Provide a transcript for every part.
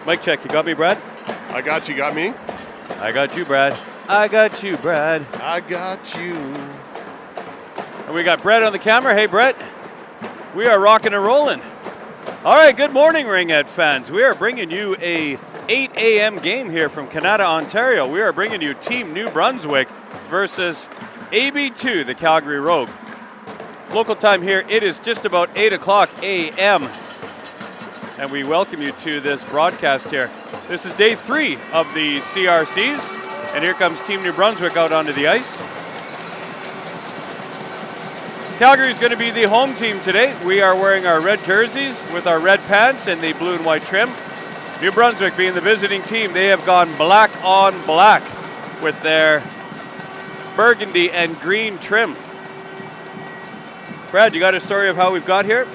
Mic check. You got me, Brad? I got you. Got me? I got you, Brad. I got you, Brad. I got you. And we got Brett on the camera. Hey, Brett. We are rocking and rolling. All right, good morning, Ringette fans. We are bringing you a 8 a.m. game here from Canada, Ontario. We are bringing you Team New Brunswick versus AB2, the Calgary Rogue. Local time here, it is just about 8 o'clock a.m. And we welcome you to this broadcast here. This is day 3 of the CRCs. And here comes Team New Brunswick out onto the ice. Calgary is going to be the home team today. We are wearing our red jerseys with our red pants and the blue and white trim. New Brunswick being the visiting team, they have gone black on black with their burgundy and green trim. Brad, you got a story of how we've got here?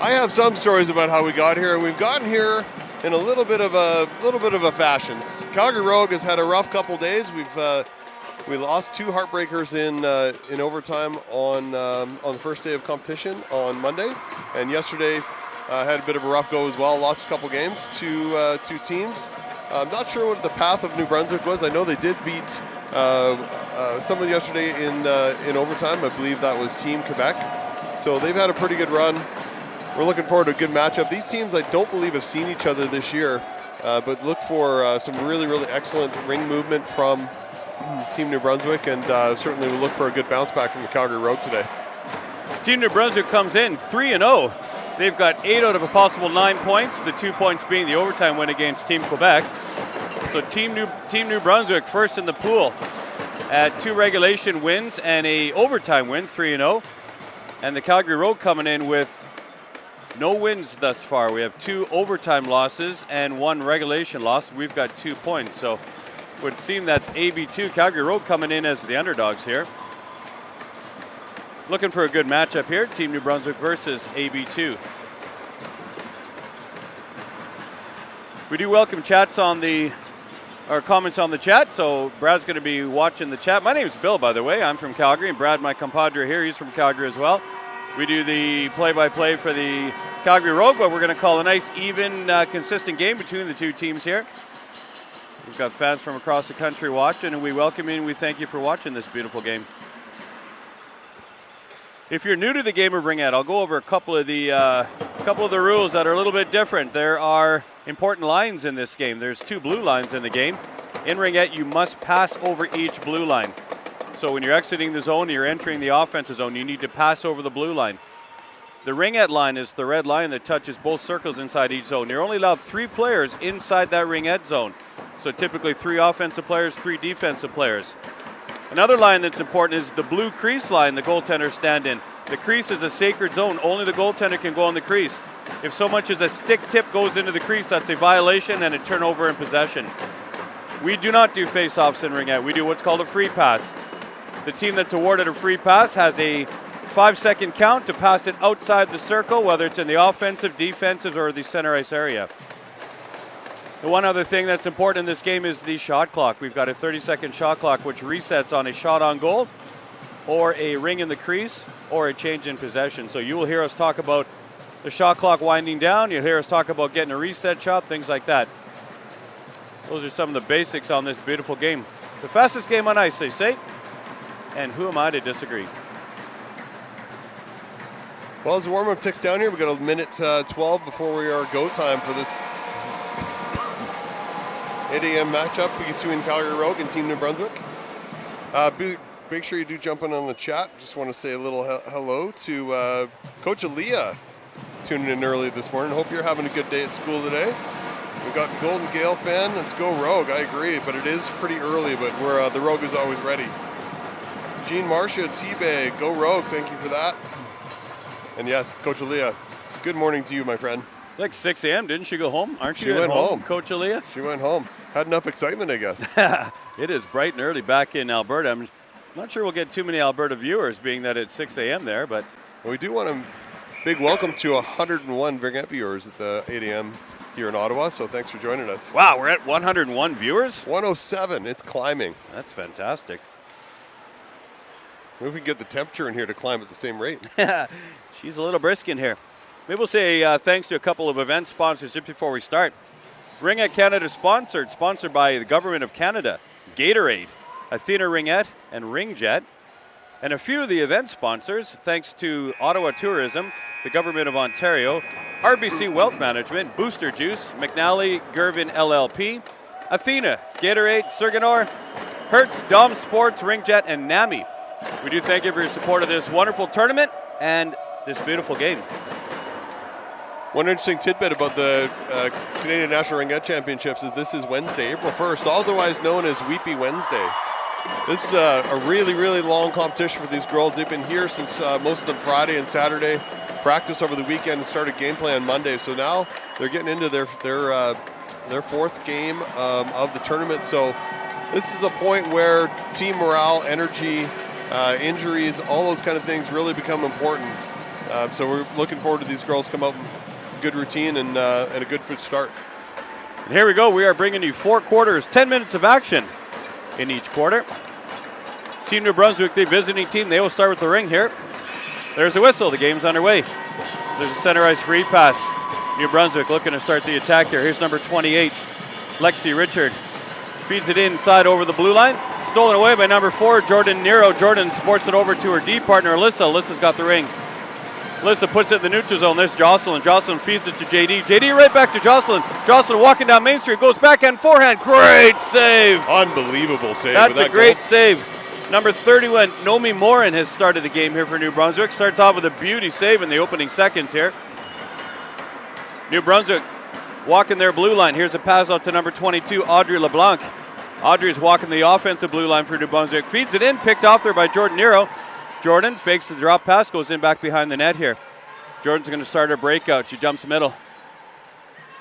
I have some stories about how we got here. We've gotten here in a little bit of a fashion. Calgary Rogue has had a rough couple days. We lost 2 heartbreakers in overtime on the first day of competition on Monday, and yesterday had a bit of a rough go as well. Lost a couple games to 2 teams. I'm not sure what the path of New Brunswick was. I know they did beat someone yesterday in overtime. I believe that was Team Quebec. So they've had a pretty good run. We're looking forward to a good matchup. These teams I don't believe have seen each other this year, but look for some really, really excellent ring movement from Team New Brunswick, and certainly we'll look for a good bounce back from the Calgary Rogue today. Team New Brunswick comes in 3-0. They've got 8 out of a possible 9 points, the 2 points being the overtime win against Team Quebec. So Team New Brunswick first in the pool at 2 regulation wins and a overtime win, 3-0. And the Calgary Rogue coming in with no wins thus far. We have 2 overtime losses and 1 regulation loss. We've got 2 points. So it would seem that AB2, Calgary Rogue, coming in as the underdogs here. Looking for a good matchup here. Team New Brunswick versus AB2. We do welcome chats on or comments on the chat. So Brad's going to be watching the chat. My name is Bill, by the way. I'm from Calgary, and Brad, my compadre here, he's from Calgary as well. We do the play-by-play for the Calgary Rogue, but we're going to call a nice, even, consistent game between the 2 teams here. We've got fans from across the country watching, and we welcome you and we thank you for watching this beautiful game. If you're new to the game of Ringette, I'll go over a couple of the rules that are a little bit different. There are important lines in this game. There's 2 blue lines in the game. In Ringette, you must pass over each blue line. So when you're exiting the zone, you're entering the offensive zone, you need to pass over the blue line. The Ringette line is the red line that touches both circles inside each zone. You're only allowed 3 players inside that Ringette zone. So typically 3 offensive players, 3 defensive players. Another line that's important is the blue crease line the goaltenders stand in. The crease is a sacred zone. Only the goaltender can go on the crease. If so much as a stick tip goes into the crease, that's a violation and a turnover in possession. We do not do face-offs in Ringette. We do what's called a free pass. The team that's awarded a free pass has a 5-second count to pass it outside the circle, whether it's in the offensive, defensive, or the center ice area. The one other thing that's important in this game is the shot clock. We've got a 30-second shot clock which resets on a shot on goal or a ring in the crease or a change in possession. So you will hear us talk about the shot clock winding down. You'll hear us talk about getting a reset shot, things like that. Those are some of the basics on this beautiful game. The fastest game on ice, they say. And who am I to disagree? Well, as the warm-up ticks down here, we've got a minute 12 before we are go time for this 8 a.m. matchup between Calgary Rogue and Team New Brunswick. Make sure you do jump in on the chat. Just want to say a little hello to Coach Aaliyah tuning in early this morning. Hope you're having a good day at school today. We've got Golden Gale fan. Let's go Rogue. I agree, but it is pretty early, but the Rogue is always ready. Gene Marcia, T-Bay, go Rogue. Thank you for that. And yes, Coach Aaliyah, good morning to you, my friend. Like 6 a.m., didn't she go home? Aren't you She went home, Coach Aaliyah? She went home. Had enough excitement, I guess. It is bright and early back in Alberta. I'm not sure we'll get too many Alberta viewers, being that it's 6 a.m. there, but we do want a big welcome to 101 Ringette viewers at the 8 a.m. here in Ottawa, so thanks for joining us. Wow, we're at 101 viewers? 107, it's climbing. That's fantastic. Maybe we can get the temperature in here to climb at the same rate. She's a little brisk in here. Maybe we'll say thanks to a couple of event sponsors just before we start. Ringette Canada sponsored by the Government of Canada, Gatorade, Athena Ringette, and Ringette. And a few of the event sponsors, thanks to Ottawa Tourism, the Government of Ontario, RBC Wealth Management, Booster Juice, McNally Gervin LLP, Athena, Gatorade, Serganor, Hertz, Dom Sports, Ringette, and NAMI. We do thank you for your support of this wonderful tournament and this beautiful game. One interesting tidbit about the Canadian National Ringette Championships is this is Wednesday, April 1st, otherwise known as Weepy Wednesday. This is a really, really long competition for these girls. They've been here since most of them Friday and Saturday, practice over the weekend and started gameplay on Monday. So now they're getting into their fourth game of the tournament. So this is a point where team morale, energy, injuries, all those kind of things really become important. So we're looking forward to these girls come out good routine and a good foot start. And here we go. We are bringing you 4 quarters, 10 minutes of action in each quarter. Team New Brunswick, the visiting team, they will start with the ring here. There's a whistle. The game's underway. There's a center ice free pass. New Brunswick looking to start the attack here. Here's number 28, Lexi Richard. Feeds it inside over the blue line. Stolen away by number 4, Jordan Nero. Jordan supports it over to her D partner, Alyssa. Alyssa's got the ring. Alyssa puts it in the neutral zone. There's Jocelyn. Jocelyn feeds it to JD. JD right back to Jocelyn. Jocelyn walking down Main Street. Goes backhand, forehand. Great save. Unbelievable save. That's a great save. Number 31, Nomi Morin has started the game here for New Brunswick. Starts off with a beauty save in the opening seconds here. New Brunswick walking their blue line. Here's a pass out to number 22, Audrey LeBlanc. Audrey's walking the offensive blue line for New Brunswick. Feeds it in, picked off there by Jordan Nero. Jordan fakes the drop pass, goes in back behind the net here. Jordan's going to start her breakout. She jumps middle.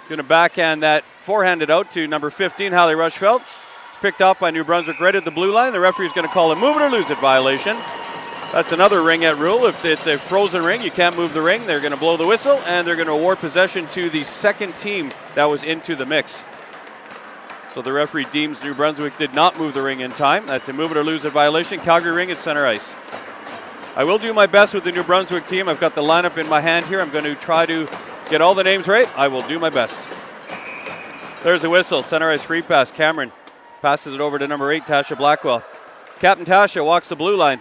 She's going to backhand that, forehanded out to number 15, Hallie Rushfeld. It's picked off by New Brunswick right at the blue line. The referee's going to call a move it or lose it violation. That's another Ringette rule. If it's a frozen ring, you can't move the ring. They're going to blow the whistle, and they're going to award possession to the second team that was into the mix. So the referee deems New Brunswick did not move the ring in time. That's a move it or lose it violation. Calgary Ring at center ice. I will do my best with the New Brunswick team. I've got the lineup in my hand here. I'm going to try to get all the names right. I will do my best. There's a whistle. Center ice free pass. Cameron passes it over to number 8, Tasha Blackwell. Captain Tasha walks the blue line.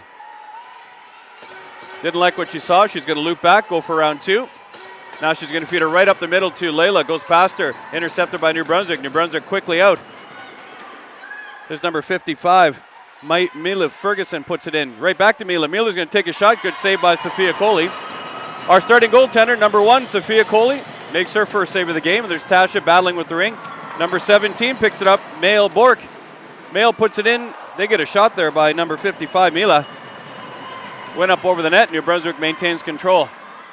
Didn't like what she saw. She's going to loop back, go for round 2. Now she's going to feed her right up the middle to Layla. Goes past her. Intercepted by New Brunswick. New Brunswick quickly out. There's number 55. Mila Ferguson puts it in. Right back to Mila. Mila's going to take a shot. Good save by Sophia Coley. Our starting goaltender, number 1, Sophia Coley, makes her first save of the game. There's Tasha battling with the ring. Number 17 picks it up. Mail Bork. Mail puts it in. They get a shot there by number 55, Mila. Went up over the net. New Brunswick maintains control.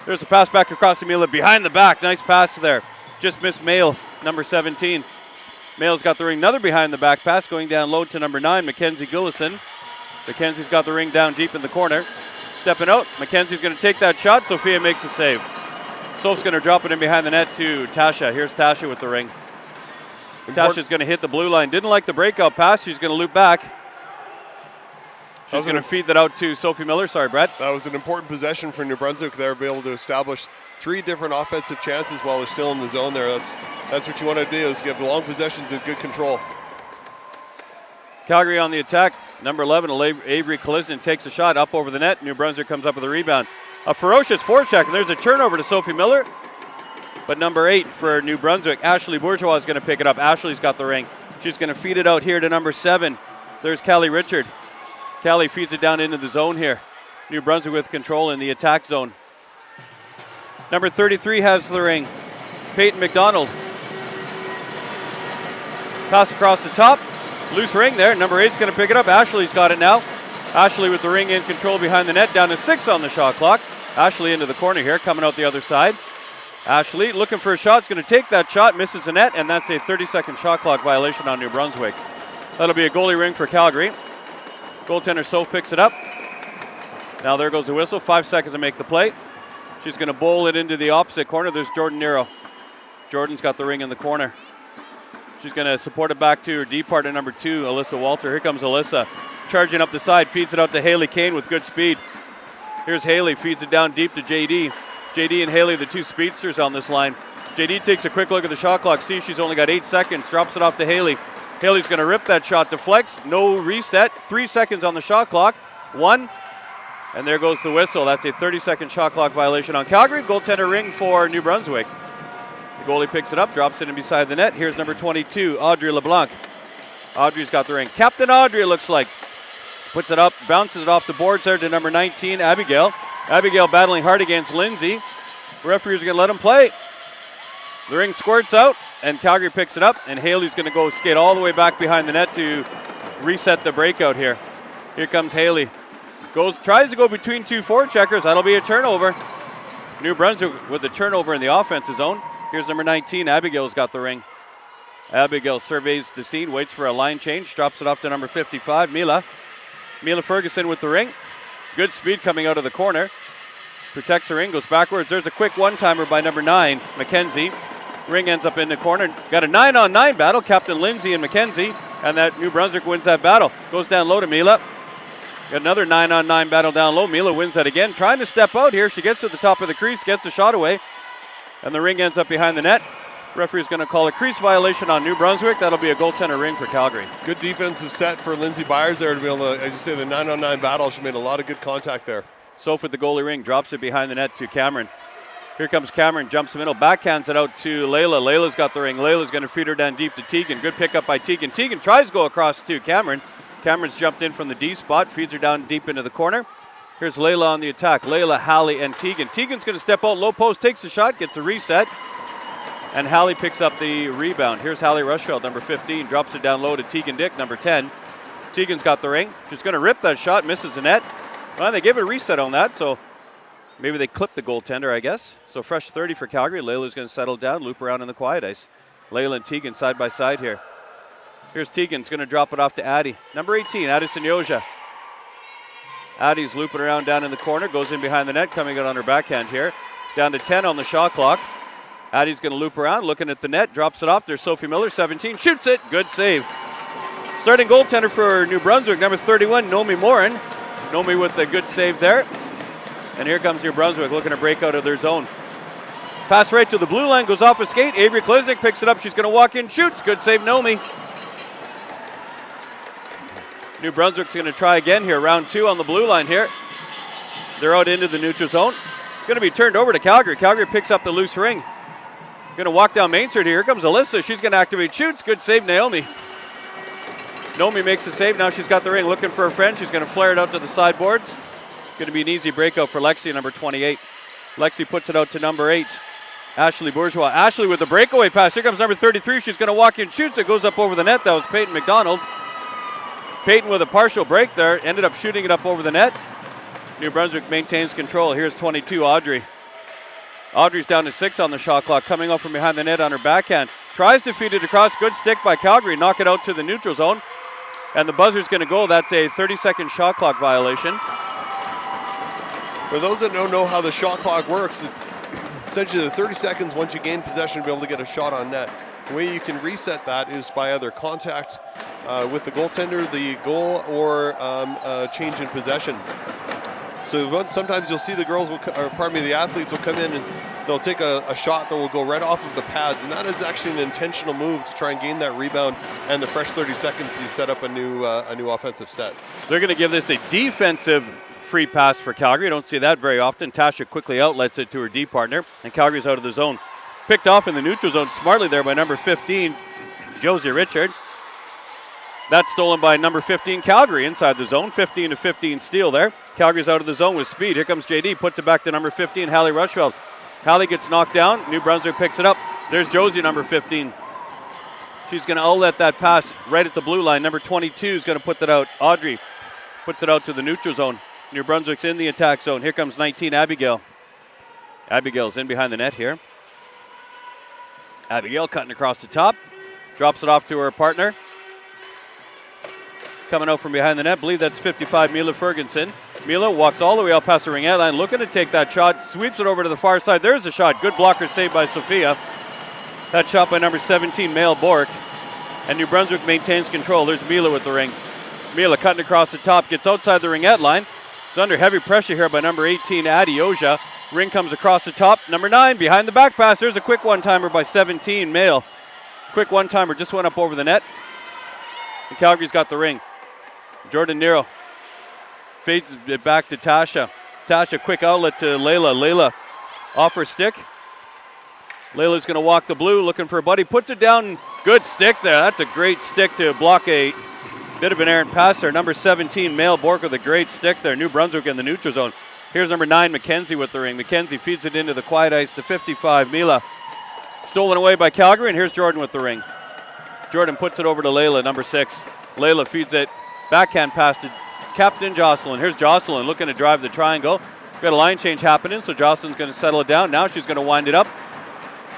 There's a pass back across to Mila behind the back. Nice pass there. Just missed Mail, number 17. Mail's got the ring. Another behind the back pass going down low to number 9, Mackenzie Gullison. Mackenzie's got the ring down deep in the corner. Stepping out. Mackenzie's going to take that shot. Sophia makes a save. Soph's going to drop it in behind the net to Tasha. Here's Tasha with the ring. Tasha's going to hit the blue line. Didn't like the breakout pass. She's going to loop back. She's going to feed that out to Sophie Miller. Sorry, Brett. That was an important possession for New Brunswick. They'll be able to establish 3 different offensive chances while they're still in the zone there. That's what you want to do, is give long possessions and good control. Calgary on the attack. Number 11, Avery Collison takes a shot up over the net. New Brunswick comes up with a rebound. A ferocious forecheck, and there's a turnover to Sophie Miller. But number 8 for New Brunswick, Ashley Bourgeois, is going to pick it up. Ashley's got the ring. She's going to feed it out here to number 7. There's Callie Richard. Callie feeds it down into the zone here. New Brunswick with control in the attack zone. Number 33 has the ring. Peyton McDonald. Pass across the top. Loose ring there. Number 8's going to pick it up. Ashley's got it now. Ashley with the ring in control behind the net. Down to 6 on the shot clock. Ashley into the corner here, coming out the other side. Ashley looking for a shot. Is going to take that shot. Misses the net, and that's a 30-second shot clock violation on New Brunswick. That'll be a goalie ring for Calgary. Goaltender Soph picks it up. Now there goes the whistle. 5 seconds to make the play. She's going to bowl it into the opposite corner. There's Jordan Nero. Jordan's got the ring in the corner. She's going to support it back to her D partner, number 2, Alyssa Walter. Here comes Alyssa. Charging up the side. Feeds it out to Haley Kane with good speed. Here's Haley. Feeds it down deep to JD. JD and Haley, the 2 speedsters on this line. JD takes a quick look at the shot clock, sees she's only got 8 seconds, drops it off to Haley. Haley's going to rip that shot, deflects, no reset. 3 seconds on the shot clock. 1, and there goes the whistle. That's a 30-second shot clock violation on Calgary. Goaltender Ring for New Brunswick. The goalie picks it up, drops it in beside the net. Here's number 22, Audrey LeBlanc. Audrey's got the ring. Captain Audrey, it looks like. Puts it up, bounces it off the boards there to number 19, Abigail. Abigail battling hard against Lindsay. Referees are going to let him play. The ring squirts out, and Calgary picks it up, and Haley's going to go skate all the way back behind the net to reset the breakout here. Here comes Haley. Tries to go between 2 forecheckers. That'll be a turnover. New Brunswick with the turnover in the offensive zone. Here's number 19, Abigail's got the ring. Abigail surveys the scene, waits for a line change, drops it off to number 55, Mila. Mila Ferguson with the ring. Good speed coming out of the corner. Protects the ring, goes backwards. There's a quick one-timer by number 9, Mackenzie. Ring ends up in the corner. Got a 9-on-9 battle, Captain Lindsay and Mackenzie, and that New Brunswick wins that battle. Goes down low to Mila. Got another 9-on-9 battle down low. Mila wins that again. Trying to step out here. She gets to the top of the crease, gets a shot away, and the ring ends up behind the net. Referee's going to call a crease violation on New Brunswick. That'll be a goaltender ring for Calgary. Good defensive set for Lindsay Byers there to be able to, as you say, the 9-on-9 battle. She made a lot of good contact there. So for the goalie Ring, drops it behind the net to Cameron. Here comes Cameron, jumps the middle, backhands it out to Layla. Layla's got the ring. Layla's going to feed her down deep to Tegan. Good pickup by Tegan. Tegan tries to go across to Cameron. Cameron's jumped in from the D spot, feeds her down deep into the corner. Here's Layla on the attack. Layla, Hallie, and Tegan. Tegan's going to step out low post, takes the shot, gets a reset. And Hallie picks up the rebound. Here's Hallie Rushfeld, number 15, drops it down low to Tegan Dick, number 10. Tegan's got the ring. She's going to rip that shot, misses the net. Well, they gave a reset on that, so maybe they clipped the goaltender, I guess. So fresh 30 for Calgary. Layla's going to settle down, loop around in the quiet ice. Layla and Tegan side by side here. Here's Tegan's going to drop it off to Addie. Number 18, Addison Yoja. Addie's looping around down in the corner, goes in behind the net, coming out on her backhand here. Down to 10 on the shot clock. Addie's going to loop around, looking at the net, drops it off. There's Sophie Miller, 17, shoots it. Good save. Starting goaltender for New Brunswick, number 31, Nomi Morin. Nomi with a good save there. And here comes New Brunswick looking to break out of their zone. Pass right to the blue line, goes off a skate. Avery Kliznik picks it up. She's going to walk in, shoots. Good save, Nomi. New Brunswick's going to try again here. Round 2 on the blue line here. They're out into the neutral zone. It's going to be turned over to Calgary. Calgary picks up the loose ring. Going to walk down Main Street here. Here comes Alyssa. She's going to activate shoots. Good save, Naomi. Naomi makes a save. Now she's got the ring. Looking for her friend. She's going to flare it out to the sideboards. Going to be an easy breakout for Lexi, number 28. Lexi puts it out to number 8. Ashley Bourgeois. Ashley with the breakaway pass. Here comes number 33. She's going to walk in, shoots. It goes up over the net. That was Peyton McDonald. Peyton with a partial break there. Ended up shooting it up over the net. New Brunswick maintains control. Here's 22, Audrey. Audrey's down to 6 on the shot clock, coming up from behind the net on her backhand. Tries to feed it across. Good stick by Calgary. Knock it out to the neutral zone. And the buzzer's going to go. That's a 30-second shot clock violation. For those that don't know how the shot clock works, essentially the 30 seconds once you gain possession to be able to get a shot on net. The way you can reset that is by either contact with the goaltender, the goal, or change in possession. So sometimes you'll see the the athletes will come in and they'll take a shot that will go right off of the pads, and that is actually an intentional move to try and gain that rebound and the fresh 30 seconds to set up a new offensive set. They're going to give this a defensive free pass for Calgary. I don't see that very often. Tasha quickly outlets it to her D partner, and Calgary's out of the zone. Picked off in the neutral zone smartly there by number 15, Josie Richard. That's stolen by number 15, Calgary, inside the zone. 15-15 steal there. Calgary's out of the zone with speed. Here comes JD, puts it back to number 15, Hallie Rushfeld. Hallie gets knocked down. New Brunswick picks it up. There's Josie, number 15. She's going to outlet that pass right at the blue line. Number 22 is going to put that out. Audrey puts it out to the neutral zone. New Brunswick's in the attack zone. Here comes 19, Abigail. Abigail's in behind the net here. Abigail cutting across the top. Drops it off to her partner. Coming out from behind the net, believe that's 55, Mila Ferguson. Mila walks all the way out past the Ringette line, looking to take that shot, sweeps it over to the far side. There's a shot. Good blocker save by Sophia. That shot by number 17, Mel Bork. And New Brunswick maintains control. There's Mila with the ring. Mila cutting across the top, gets outside the Ringette line. It's under heavy pressure here by number 18, Addie Oja. Ring comes across the top. Number 9 behind the back pass. There's a quick one-timer by 17, Mail. Quick one-timer just went up over the net. And Calgary's got the ring. Jordan Nero fades it back to Tasha. Tasha, quick outlet to Layla. Layla off her stick. Layla's going to walk the blue, looking for a buddy. Puts it down. Good stick there. That's a great stick to block a bit of an errant pass there. Number 17, Mail Bork with a great stick there. New Brunswick in the neutral zone. Here's number 9, McKenzie with the ring. McKenzie feeds it into the quiet ice to 55, Mila. Stolen away by Calgary, and here's Jordan with the ring. Jordan puts it over to Layla, number 6. Layla feeds it, backhand pass to Captain Jocelyn. Here's Jocelyn looking to drive the triangle. Got a line change happening, so Jocelyn's going to settle it down. Now she's going to wind it up.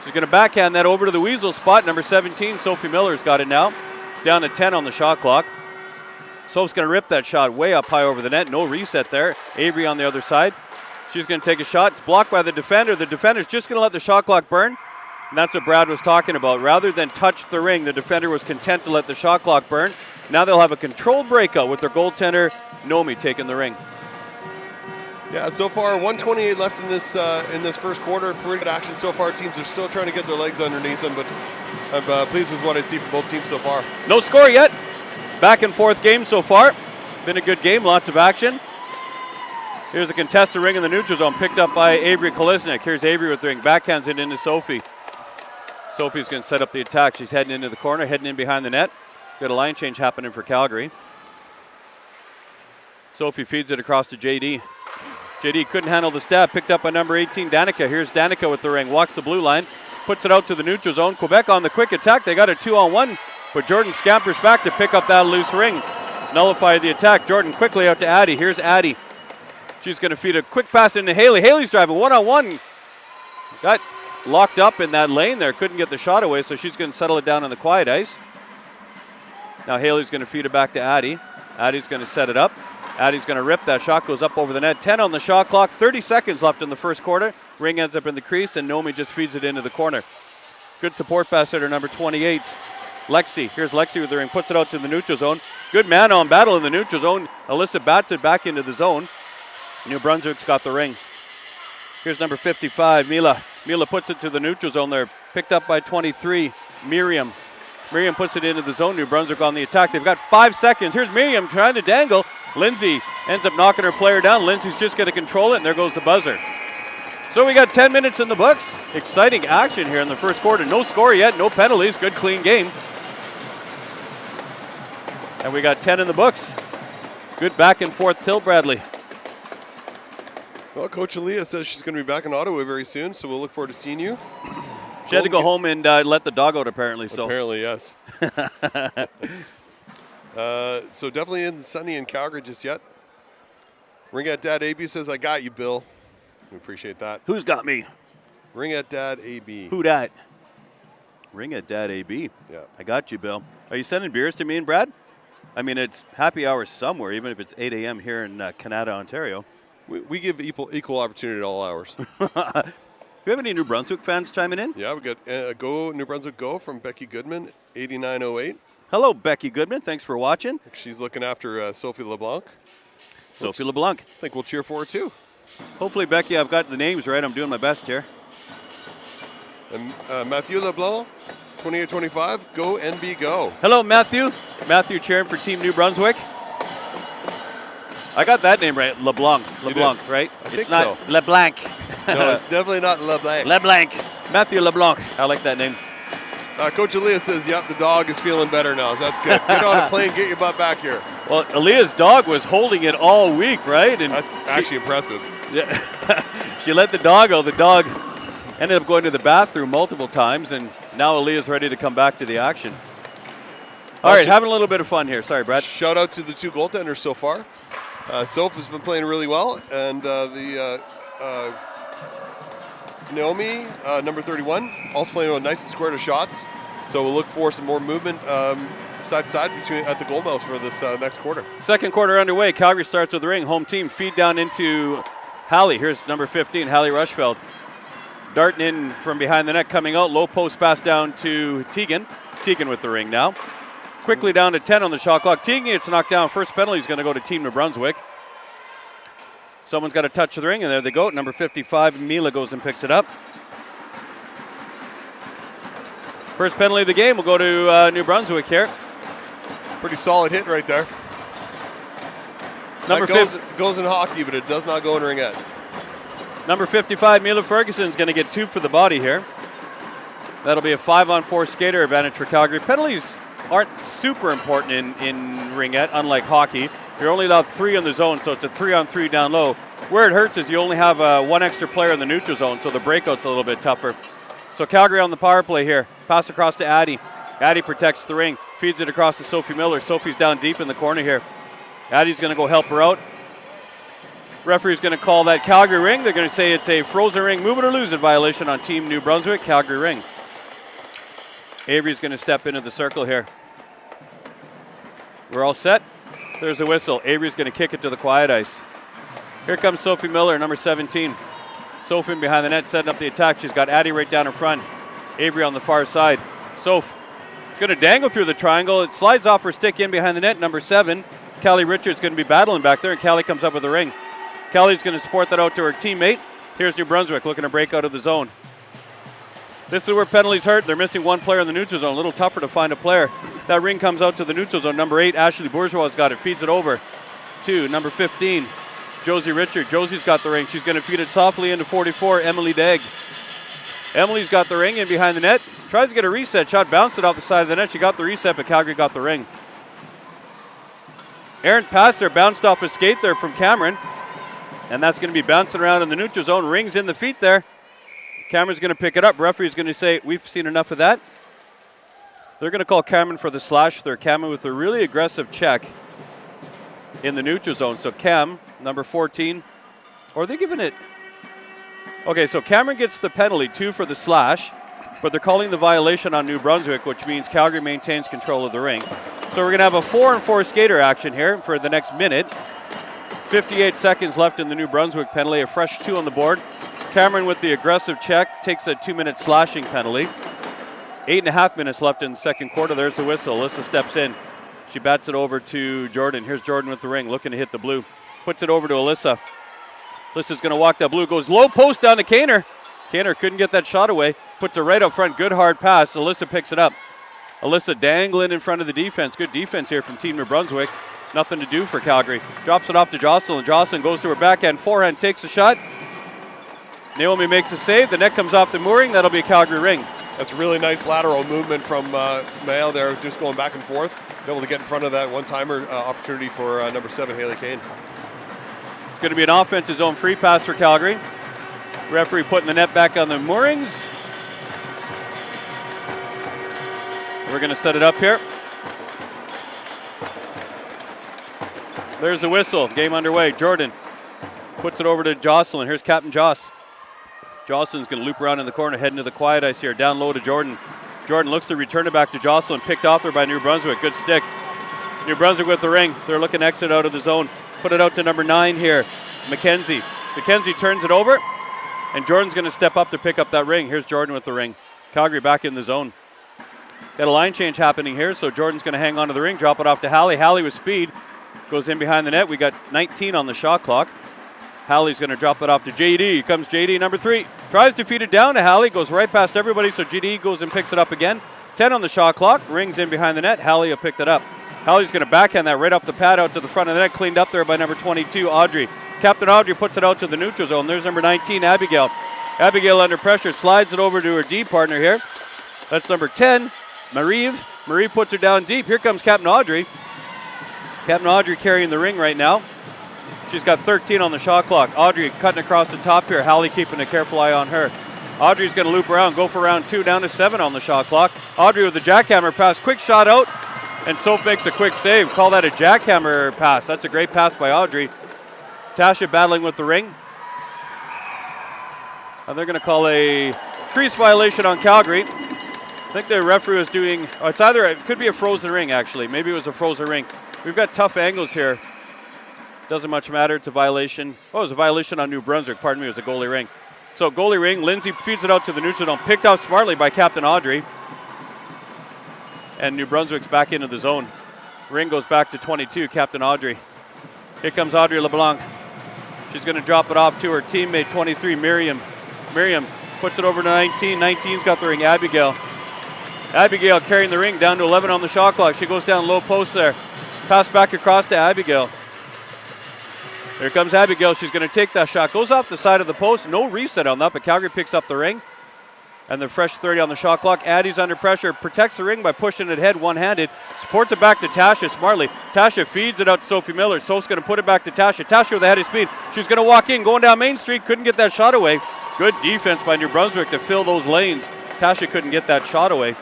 She's going to backhand that over to the Weasel spot. Number 17, Sophie Miller's got it now. Down to 10 on the shot clock. Soph's going to rip that shot way up high over the net. No reset there. Avery on the other side. She's going to take a shot. It's blocked by the defender. The defender's just going to let the shot clock burn. And that's what Brad was talking about. Rather than touch the ring, the defender was content to let the shot clock burn. Now they'll have a controlled breakout with their goaltender, Nomi, taking the ring. Yeah, so far 1:28 left in this first quarter. Pretty good action so far. Teams are still trying to get their legs underneath them, but I'm pleased with what I see from both teams so far. No score yet. Back and forth game so far. Been a good game, lots of action. Here's a contested ring in the neutral zone, picked up by Avery Kolesnik. Here's Avery with the ring, backhands it into Sophie. Sophie's going to set up the attack. She's heading into the corner, heading in behind the net. Got a line change happening for Calgary. Sophie feeds it across to JD. JD couldn't handle the stab, picked up by number 18, Danica. Here's Danica with the ring, walks the blue line, puts it out to the neutral zone. Quebec on the quick attack. They got a 2-on-1, but Jordan scampers back to pick up that loose ring. Nullify the attack. Jordan quickly out to Addie. Here's Addie. She's going to feed a quick pass into Haley. Haley's driving one-on-one. Got locked up in that lane there. Couldn't get the shot away, so she's going to settle it down on the quiet ice. Now Haley's going to feed it back to Addie. Addie's going to set it up. Addie's going to rip. That shot goes up over the net. 10 on the shot clock. 30 seconds left in the first quarter. Ring ends up in the crease, and Nomi just feeds it into the corner. Good support pass hitter, number 28. Lexi. Here's Lexi with the ring. Puts it out to the neutral zone. Good man-on battle in the neutral zone. Alyssa bats it back into the zone. New Brunswick's got the ring. Here's number 55, Mila. Mila puts it to the neutral zone there. Picked up by 23, Miriam. Miriam puts it into the zone. New Brunswick on the attack. They've got 5 seconds. Here's Miriam trying to dangle. Lindsay ends up knocking her player down. Lindsay's just going to control it, and there goes the buzzer. So we got 10 minutes in the books. Exciting action here in the first quarter. No score yet, no penalties. Good, clean game. And we got 10 in the books. Good back and forth tilt, Bradley. Well, Coach Aaliyah says she's going to be back in Ottawa very soon, so we'll look forward to seeing you. She had to go home and let the dog out, apparently. So apparently, yes. So definitely isn't sunny in Calgary just yet. Ringette Dad AB says, I got you, Bill. We appreciate that. Who's got me? Ringette Dad AB. Who dat? Ringette Dad AB. Yeah. I got you, Bill. Are you sending beers to me and Brad? I mean, it's happy hour somewhere, even if it's 8 a.m. here in Canada, Ontario. We give equal opportunity at all hours. Do we have any New Brunswick fans chiming in? Yeah, we got Go New Brunswick Go from Becky Goodman, 8908. Hello, Becky Goodman. Thanks for watching. She's looking after Sophie LeBlanc. Sophie LeBlanc. I think we'll cheer for her, too. Hopefully, Becky, I've got the names right. I'm doing my best here. And Matthew LeBlanc, 2825, Go NB Go. Hello, Matthew. Matthew cheering for Team New Brunswick. I got that name right, LeBlanc. LeBlanc, right? It's not so. LeBlanc. No, it's definitely not LeBlanc. LeBlanc. Matthew LeBlanc. I like that name. Coach Aaliyah says, yep, the dog is feeling better now. That's good. Get on a plane, get your butt back here. Well, Aaliyah's dog was holding it all week, right? And that's actually impressive. Yeah. She let the dog out. The dog ended up going to the bathroom multiple times, and now Aaliyah's ready to come back to the action. All right, having a little bit of fun here. Sorry, Brad. Shout out to the 2 goaltenders so far. Soph has been playing really well, and Naomi, number 31, also playing nice and square to shots. So we'll look for some more movement side to side at the goal mouth for this next quarter. Second quarter underway. Calgary starts with the ring. Home team feed down into Hallie. Here's number 15, Hallie Rushfeld. Darting in from behind the net, coming out. Low post pass down to Tegan. Tegan with the ring now. Quickly down to 10 on the shot clock. Tegan gets knocked down. First penalty is going to go to Team New Brunswick. Someone's got to touch the ring, and there they go. Number 55, Mila goes and picks it up. First penalty of the game will go to New Brunswick here. Pretty solid hit right there. Number goes in hockey, but it does not go in Ringette. Number 55, Mila Ferguson, is going to get 2 for the body here. That'll be a 5-on-4 skater advantage for Calgary. Penalties aren't super important in Ringette, unlike hockey. You're only allowed 3 in the zone, so it's a 3-on-3 down low. Where it hurts is you only have 1 extra player in the neutral zone, so the breakout's a little bit tougher. So Calgary on the power play here. Pass across to Addie. Addie protects the ring, feeds it across to Sophie Miller. Sophie's down deep in the corner here. Addie's going to go help her out. Referee's going to call that Calgary ring. They're going to say it's a frozen ring, move it or lose it violation on Team New Brunswick. Calgary ring. Avery's going to step into the circle here. We're all set. There's a whistle. Avery's going to kick it to the quiet ice. Here comes Sophie Miller, number 17. Sophie behind the net setting up the attack. She's got Addie right down in front. Avery on the far side. Soph going to dangle through the triangle. It slides off her stick in behind the net. Number 7, Callie Richards, going to be battling back there, and Callie comes up with the ring. Callie's going to support that out to her teammate. Here's New Brunswick looking to break out of the zone. This is where penalties hurt. They're missing 1 player in the neutral zone. A little tougher to find a player. That ring comes out to the neutral zone. Number 8, Ashley Bourgeois has got it. Feeds it over to number 15, Josie Richard. Josie's got the ring. She's going to feed it softly into 44, Emily Degg. Emily's got the ring in behind the net. Tries to get a reset shot. Bounced it off the side of the net. She got the reset, but Calgary got the ring. Errant pass there. Bounced off a skate there from Cameron. And that's going to be bouncing around in the neutral zone. Rings in the feet there. Cameron's going to pick it up. Referee's going to say, we've seen enough of that. They're going to call Cameron for the slash there. Cameron with a really aggressive check in the neutral zone. So Cam, number 14, or are they giving it? Okay, so Cameron gets the penalty, 2 for the slash, but they're calling the violation on New Brunswick, which means Calgary maintains control of the ring. So we're going to have a 4-on-4 skater action here for the next minute. 58 seconds left in the New Brunswick penalty, a fresh 2 on the board. Cameron with the aggressive check takes a 2-minute slashing penalty. 8.5 minutes left in the second quarter. There's the whistle. Alyssa steps in. She bats it over to Jordan. Here's Jordan with the ring, looking to hit the blue. Puts it over to Alyssa. Alyssa's going to walk that blue. Goes low post down to Kaner. Kaner couldn't get that shot away. Puts it right up front. Good hard pass. Alyssa picks it up. Alyssa dangling in front of the defense. Good defense here from Team New Brunswick. Nothing to do for Calgary. Drops it off to Jocelyn. Jocelyn goes to her backhand forehand, takes a shot. Naomi makes a save. The net comes off the mooring. That'll be a Calgary ring. That's really nice lateral movement from Mael there, just going back and forth. Able to get in front of that one-timer opportunity for number 7, Haley Kane. It's going to be an offensive zone free pass for Calgary. Referee putting the net back on the moorings. We're going to set it up here. There's the whistle. Game underway. Jordan puts it over to Jocelyn. Here's Captain Joss. Jocelyn's going to loop around in the corner, heading to the quiet ice here. Down low to Jordan. Jordan looks to return it back to Jocelyn. Picked off there by New Brunswick. Good stick. New Brunswick with the ring. They're looking to exit out of the zone. Put it out to number 9 here, Mackenzie. Mackenzie turns it over, and Jordan's going to step up to pick up that ring. Here's Jordan with the ring. Calgary back in the zone. Got a line change happening here, so Jordan's going to hang on to the ring, drop it off to Hallie. Hallie with speed goes in behind the net. We got 19 on the shot clock. Hallie's going to drop it off to JD. Here comes JD, number 3. Tries to feed it down to Hallie. Goes right past everybody, so JD goes and picks it up again. 10 on the shot clock. Rings in behind the net. Hallie will pick it up. Hallie's going to backhand that right off the pad out to the front of the net. Cleaned up there by number 22, Audrey. Captain Audrey puts it out to the neutral zone. There's number 19, Abigail. Abigail under pressure. Slides it over to her D partner here. That's number 10, Marie. Marie puts her down deep. Here comes Captain Audrey. Captain Audrey carrying the ring right now. She's got 13 on the shot clock. Audrey cutting across the top here. Hallie keeping a careful eye on her. Audrey's going to loop around, go for round 2, down to 7 on the shot clock. Audrey with the jackhammer pass. Quick shot out, and Soph makes a quick save. Call that a jackhammer pass. That's a great pass by Audrey. Tasha battling with the ring. And they're going to call a crease violation on Calgary. I think the referee was doing, it could be a frozen ring actually. Maybe it was a frozen ring. We've got tough angles here. Doesn't much matter. It's a violation. Oh, it was a violation on New Brunswick. Pardon me, it was a goalie ring. So goalie ring. Lindsay feeds it out to the neutral zone. Picked out smartly by Captain Audrey. And New Brunswick's back into the zone. Ring goes back to 22, Captain Audrey. Here comes Audrey LeBlanc. She's going to drop it off to her teammate, 23, Miriam. Miriam puts it over to 19. 19's got the ring, Abigail. Abigail carrying the ring down to 11 on the shot clock. She goes down low post there. Pass back across to Abigail. Here comes Abigail. She's going to take that shot. Goes off the side of the post. No reset on that, but Calgary picks up the ring. And the fresh 30 on the shot clock. Addie's under pressure. Protects the ring by pushing it ahead one-handed. Supports it back to Tasha smartly. Tasha feeds it out to Sophie Miller. Soph's going to put it back to Tasha. Tasha with a head of speed. She's going to walk in, going down Main Street. Couldn't get that shot away. Good defense by New Brunswick to fill those lanes. Tasha couldn't get that shot away.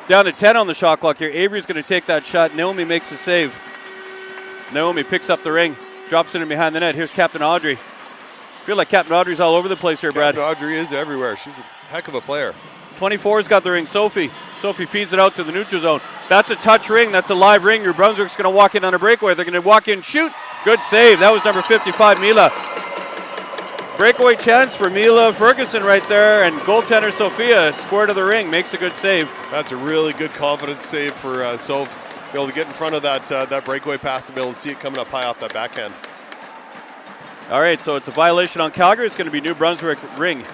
Down to 10 on the shot clock here. Avery's going to take that shot. Naomi makes the save. Naomi picks up the ring. Drops it in behind the net. Here's Captain Audrey. I feel like Captain Audrey's all over the place here, Brad. Captain Audrey is everywhere. She's a heck of a player. 24's got the ring, Sophie. Sophie feeds it out to the neutral zone. That's a touch ring. That's a live ring. New Brunswick's going to walk in on a breakaway. They're going to walk in, shoot. Good save. That was number 55, Mila. Breakaway chance for Mila Ferguson right there, and goaltender Sophia, square to the ring, makes a good save. That's a really good confidence save for Soph. Be able to get in front of that breakaway pass and be able to see it coming up high off that backhand. All right, so it's a violation on Calgary. It's going to be New Brunswick ring.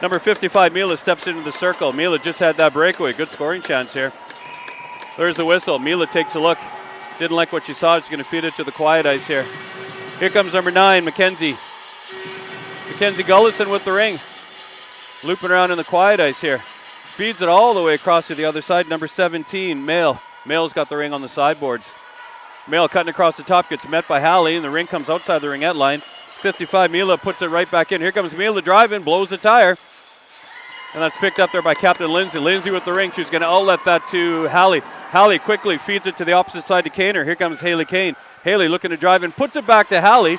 Number 55, Mila, steps into the circle. Mila just had that breakaway. Good scoring chance here. There's the whistle. Mila takes a look. Didn't like what she saw. She's going to feed it to the quiet ice here. Here comes number 9, Mackenzie. Mackenzie Gullison with the ring. Looping around in the quiet ice here. Feeds it all the way across to the other side. Number 17, Mail. Mail's got the ring on the sideboards. Mail cutting across the top, gets met by Hallie, and the ring comes outside the ringette line. 55, Mila puts it right back in. Here comes Mila driving, blows the tire. And that's picked up there by Captain Lindsay. Lindsay with the ring. She's going to outlet that to Hallie. Hallie quickly feeds it to the opposite side to Kaner. Here comes Haley Kane. Haley looking to drive in, puts it back to Hallie.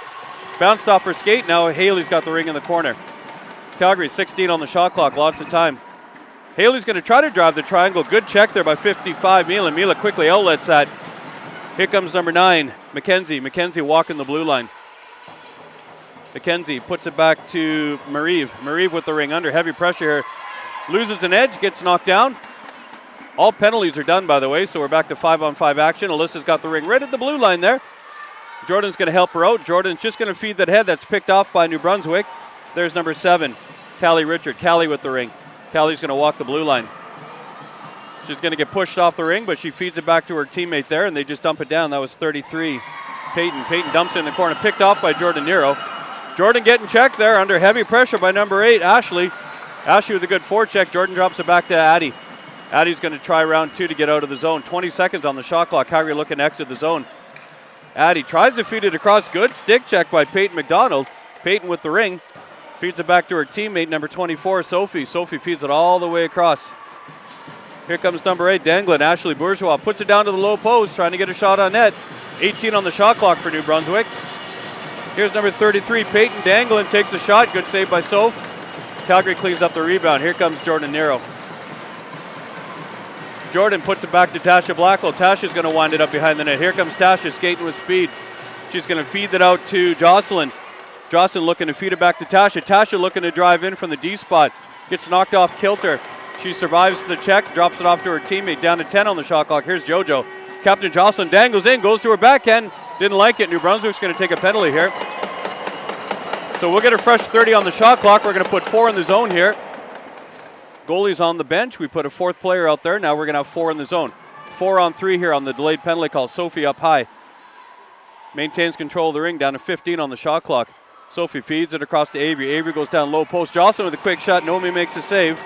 Bounced off her skate. Now Haley's got the ring in the corner. Calgary 16 on the shot clock, lots of time. Haley's going to try to drive the triangle. Good check there by 55, Mila. Mila quickly outlets that. Here comes number 9, Mackenzie. Mackenzie walking the blue line. Mackenzie puts it back to Marieve. Marieve with the ring under heavy pressure here. Loses an edge, gets knocked down. All penalties are done, by the way, so we're back to 5-on-5 action. Alyssa's got the ring right at the blue line there. Jordan's going to help her out. Jordan's just going to feed that head. That's picked off by New Brunswick. There's number 7, Callie Richard. Callie with the ring. Callie's going to walk the blue line. She's going to get pushed off the ring, but she feeds it back to her teammate there, and they just dump it down. That was 33, Peyton. Peyton dumps it in the corner, picked off by Jordan Nero. Jordan getting checked there under heavy pressure by number 8, Ashley. Ashley with a good forecheck. Jordan drops it back to Addie. Addie's going to try round 2 to get out of the zone. 20 seconds on the shot clock. Calgary looking to exit the zone. Addie tries to feed it across. Good stick check by Peyton McDonald. Peyton with the ring. Feeds it back to her teammate, number 24, Sophie. Sophie feeds it all the way across. Here comes number 8, Danglin. Ashley Bourgeois puts it down to the low post, trying to get a shot on net. 18 on the shot clock for New Brunswick. Here's number 33, Peyton. Danglin takes a shot. Good save by Soph. Calgary cleans up the rebound. Here comes Jordan Nero. Jordan puts it back to Tasha Blackwell. Tasha's going to wind it up behind the net. Here comes Tasha skating with speed. She's going to feed it out to Jocelyn. Jocelyn looking to feed it back to Tasha. Tasha looking to drive in from the D spot. Gets knocked off kilter. She survives the check, drops it off to her teammate. Down to 10 on the shot clock. Here's JoJo. Captain Jocelyn dangles in, goes to her backhand. Didn't like it. New Brunswick's going to take a penalty here. So we'll get a fresh 30 on the shot clock. We're going to put 4 in the zone here. Goalie's on the bench. We put a 4th player out there. Now we're going to have 4 in the zone. 4 on 3 here on the delayed penalty call. Sophie up high. Maintains control of the ring, down to 15 on the shot clock. Sophie feeds it across to Avery. Avery goes down low post. Jocelyn with a quick shot. Nomi makes a save.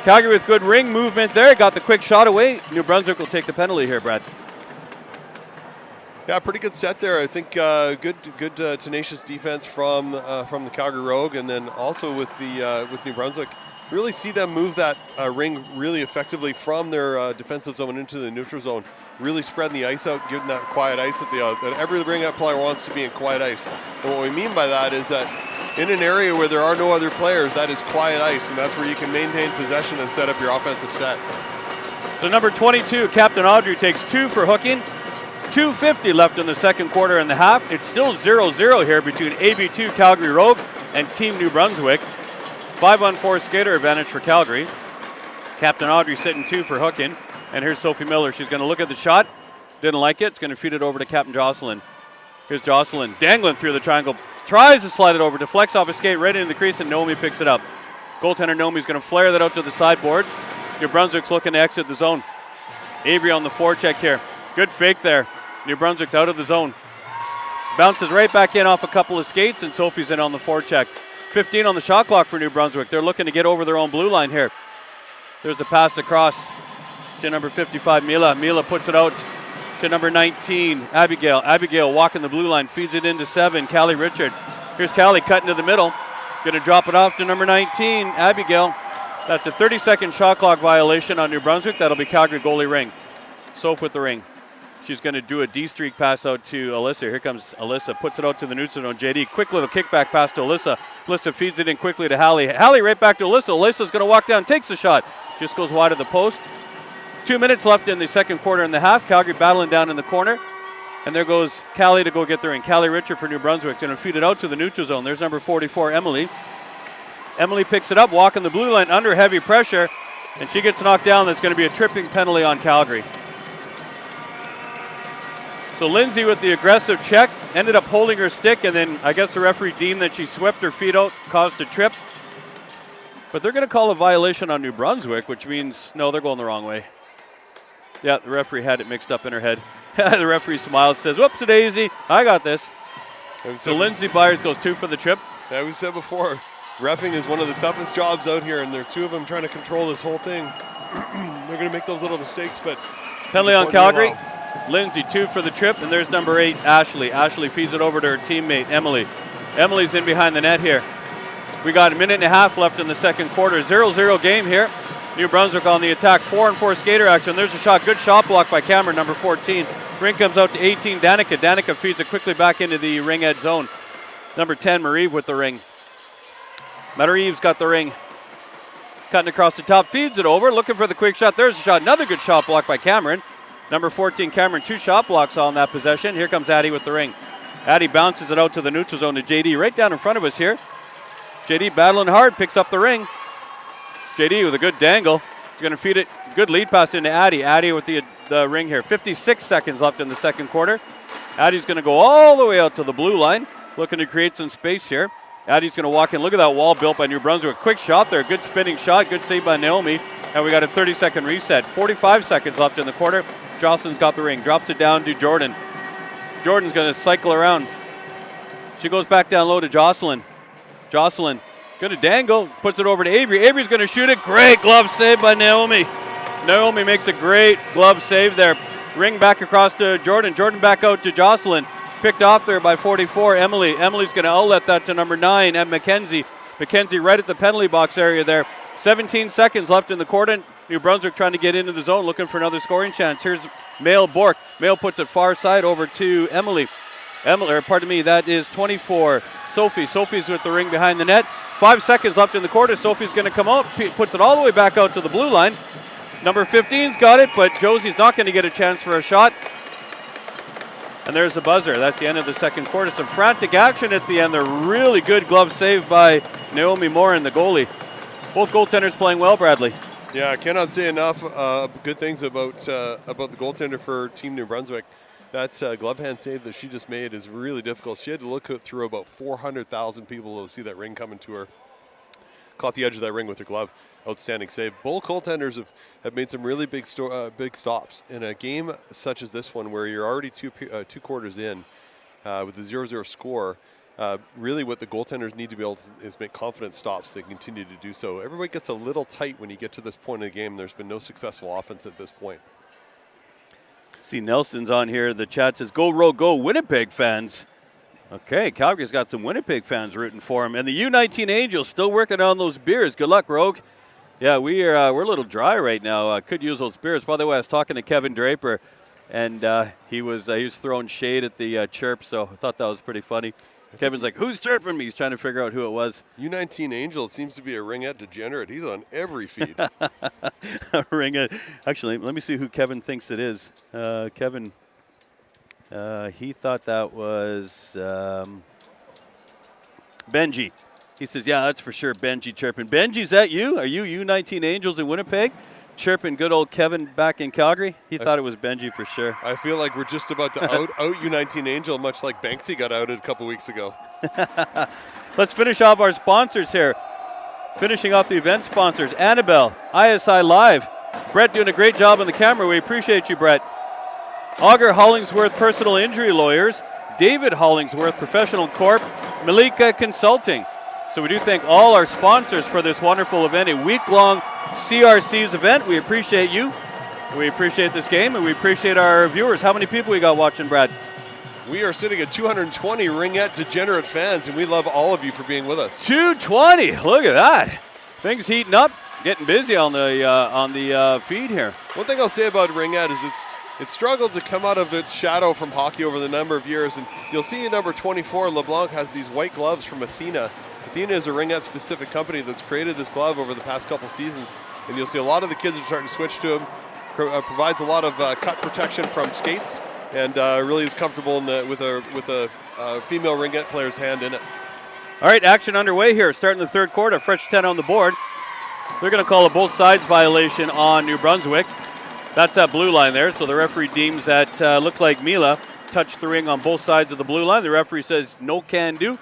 Calgary with good ring movement there. Got the quick shot away. New Brunswick will take the penalty here, Brad. Yeah, pretty good set there. I think good tenacious defense from the Calgary Rogue, and then also with New Brunswick. Really see them move that ring really effectively from their defensive zone into the neutral zone. Really spreading the ice out, giving that quiet ice that every ringette player wants to be in quiet ice. And what we mean by that is that in an area where there are no other players, that is quiet ice, and that's where you can maintain possession and set up your offensive set. So number 22, Captain Audrey, takes 2 for hooking. 2:50 left in the second quarter and the half. It's still 0-0 here between AB2 Calgary Rogue and Team New Brunswick. 5-on-4 skater advantage for Calgary. Captain Audrey sitting 2 for hooking. And here's Sophie Miller. She's going to look at the shot. Didn't like it. It's going to feed it over to Captain Jocelyn. Here's Jocelyn dangling through the triangle. Tries to slide it over. Deflects off his skate right into the crease, and Naomi picks it up. Goaltender Naomi's going to flare that out to the sideboards. New Brunswick's looking to exit the zone. Avery on the forecheck here. Good fake there. New Brunswick's out of the zone. Bounces right back in off a couple of skates, and Sophie's in on the forecheck. 15 on the shot clock for New Brunswick. They're looking to get over their own blue line here. There's a pass across to number 55, Mila. Mila puts it out to number 19, Abigail. Abigail walking the blue line, feeds it into 7, Callie Richard. Here's Callie cutting to the middle. Going to drop it off to number 19, Abigail. That's a 30-second shot clock violation on New Brunswick. That'll be Calgary goalie Ring. Soph with the ring. She's going to do a D-streak pass out to Alyssa. Here comes Alyssa. Puts it out to the neutral zone. JD, quick little kickback pass to Alyssa. Alyssa feeds it in quickly to Hallie. Hallie right back to Alyssa. Alyssa's going to walk down, takes a shot. Just goes wide of the post. 2 minutes left in the second quarter and a half. Calgary battling down in the corner. And there goes Callie to go get the ring. Callie Richard for New Brunswick. Going to feed it out to the neutral zone. There's number 44, Emily. Emily picks it up, walking the blue line under heavy pressure. And she gets knocked down. That's going to be a tripping penalty on Calgary. So Lindsay with the aggressive check, ended up holding her stick, and then I guess the referee deemed that she swept her feet out, caused a trip. But they're going to call a violation on New Brunswick, which means, no, they're going the wrong way. Yeah, the referee had it mixed up in her head. The referee smiled, says, whoops-a-daisy, I got this. So Lindsay Byers goes 2 for the trip. Yeah, we said before, reffing is one of the toughest jobs out here, and there are 2 of them trying to control this whole thing. They're going to make those little mistakes, but... Penalty on Calgary. Lindsay 2 for the trip, and there's number 8, Ashley. Ashley feeds it over to her teammate, Emily. Emily's in behind the net here. We got a minute and a half left in the second quarter. 0-0 game here. New Brunswick on the attack. 4-on-4 skater action. There's a shot. Good shot block by Cameron, number 14. Rink comes out to 18, Danica. Danica feeds it quickly back into the Ringette zone. Number 10, Marie-Eve with the ring. Marie-Eve's got the ring. Cutting across the top, feeds it over. Looking for the quick shot. There's a shot. Another good shot block by Cameron. Number 14, Cameron, 2 shot blocks on that possession. Here comes Addie with the ring. Addie bounces it out to the neutral zone to JD right down in front of us here. JD battling hard, picks up the ring. JD with a good dangle. He's going to feed it. Good lead pass into Addie. Addie with the ring here. 56 seconds left in the second quarter. Addie's going to go all the way out to the blue line, looking to create some space here. Addie's going to walk in. Look at that wall built by New Brunswick. Quick shot there. Good spinning shot. Good save by Naomi. And we got a 30-second reset. 45 seconds left in the quarter. Jocelyn's got the ring. Drops it down to Jordan. Jordan's going to cycle around. She goes back down low to Jocelyn. Jocelyn going to dangle. Puts it over to Avery. Avery's going to shoot it. Great glove save by Naomi. Naomi makes a great glove save there. Ring back across to Jordan. Jordan back out to Jocelyn. Picked off there by 44, Emily. Emily's going to outlet that to number 9, and Mackenzie. Mackenzie right at the penalty box area there. 17 seconds left in the quarter. New Brunswick trying to get into the zone, looking for another scoring chance. Here's Mail Bork. Mail puts it far side over to Emily. That is 24. Sophie. Sophie's with the ring behind the net. 5 seconds left in the quarter. Sophie's going to come out, puts it all the way back out to the blue line. Number 15's got it, but Josie's not going to get a chance for a shot. And there's the buzzer. That's the end of the second quarter. Some frantic action at the end. A really good glove save by Naomi Morin, the goalie. Both goaltenders playing well, Bradley. Yeah, I cannot say enough good things about the goaltender for Team New Brunswick. That glove hand save that she just made is really difficult. She had to look through about 400,000 people to see that ring coming to her. Caught the edge of that ring with her glove. Outstanding save. Both goaltenders have made some really big stops. In a game such as this one, where you're already two quarters in with the 0-0 score, really what the goaltenders need to be able to is make confident stops. They continue to do so. Everybody gets a little tight when you get to this point of the game. There's been no successful offense at this point. See Nelson's on here. The chat says, go Rogue, go Winnipeg fans. Okay, Calgary's got some Winnipeg fans rooting for him. And the U19 Angels still working on those beers. Good luck, Rogue. Yeah, we're a little dry right now. Could use those beers. By the way, I was talking to Kevin Draper, and he was throwing shade at the chirp, so I thought that was pretty funny. Kevin's like, who's chirping me? He's trying to figure out who it was. U19 Angel seems to be a Ringette degenerate. He's on every feed. Ringette. Actually, let me see who Kevin thinks it is. Kevin, he thought that was Benji. He says, yeah, that's for sure Benji chirping. Benji, is that you? Are you U19 Angels in Winnipeg? chirping good old Kevin back in Calgary? He thought it was Benji for sure. I feel like we're just about to out U19 Angel, much like Banksy got outed a couple weeks ago. Let's finish off our sponsors here. Finishing off the event sponsors, Annabelle, ISI Live. Brett doing a great job on the camera. We appreciate you, Brett. Auger Hollingsworth Personal Injury Lawyers, David Hollingsworth Professional Corp, Malika Consulting. So we do thank all our sponsors for this wonderful event, a week-long CRC's event. We appreciate you. We appreciate this game, and we appreciate our viewers. How many people we got watching, Brad? We are sitting at 220 Ringette Degenerate fans, and we love all of you for being with us. 220. Look at that. Things heating up, getting busy on the feed here. One thing I'll say about Ringette is it's struggled to come out of its shadow from hockey over the number of years, and you'll see number 24, LeBlanc, has these white gloves from Athena. Athena is a Ringette-specific company that's created this glove over the past couple seasons, and you'll see a lot of the kids are starting to switch to them. Provides a lot of cut protection from skates, and really is comfortable with a female Ringette player's hand in it. All right, action underway here, starting the third quarter. Fresh 10 on the board. They're going to call a both sides violation on New Brunswick. That's that blue line there, so the referee deems that looked like Mila touched the ring on both sides of the blue line. The referee says no can do.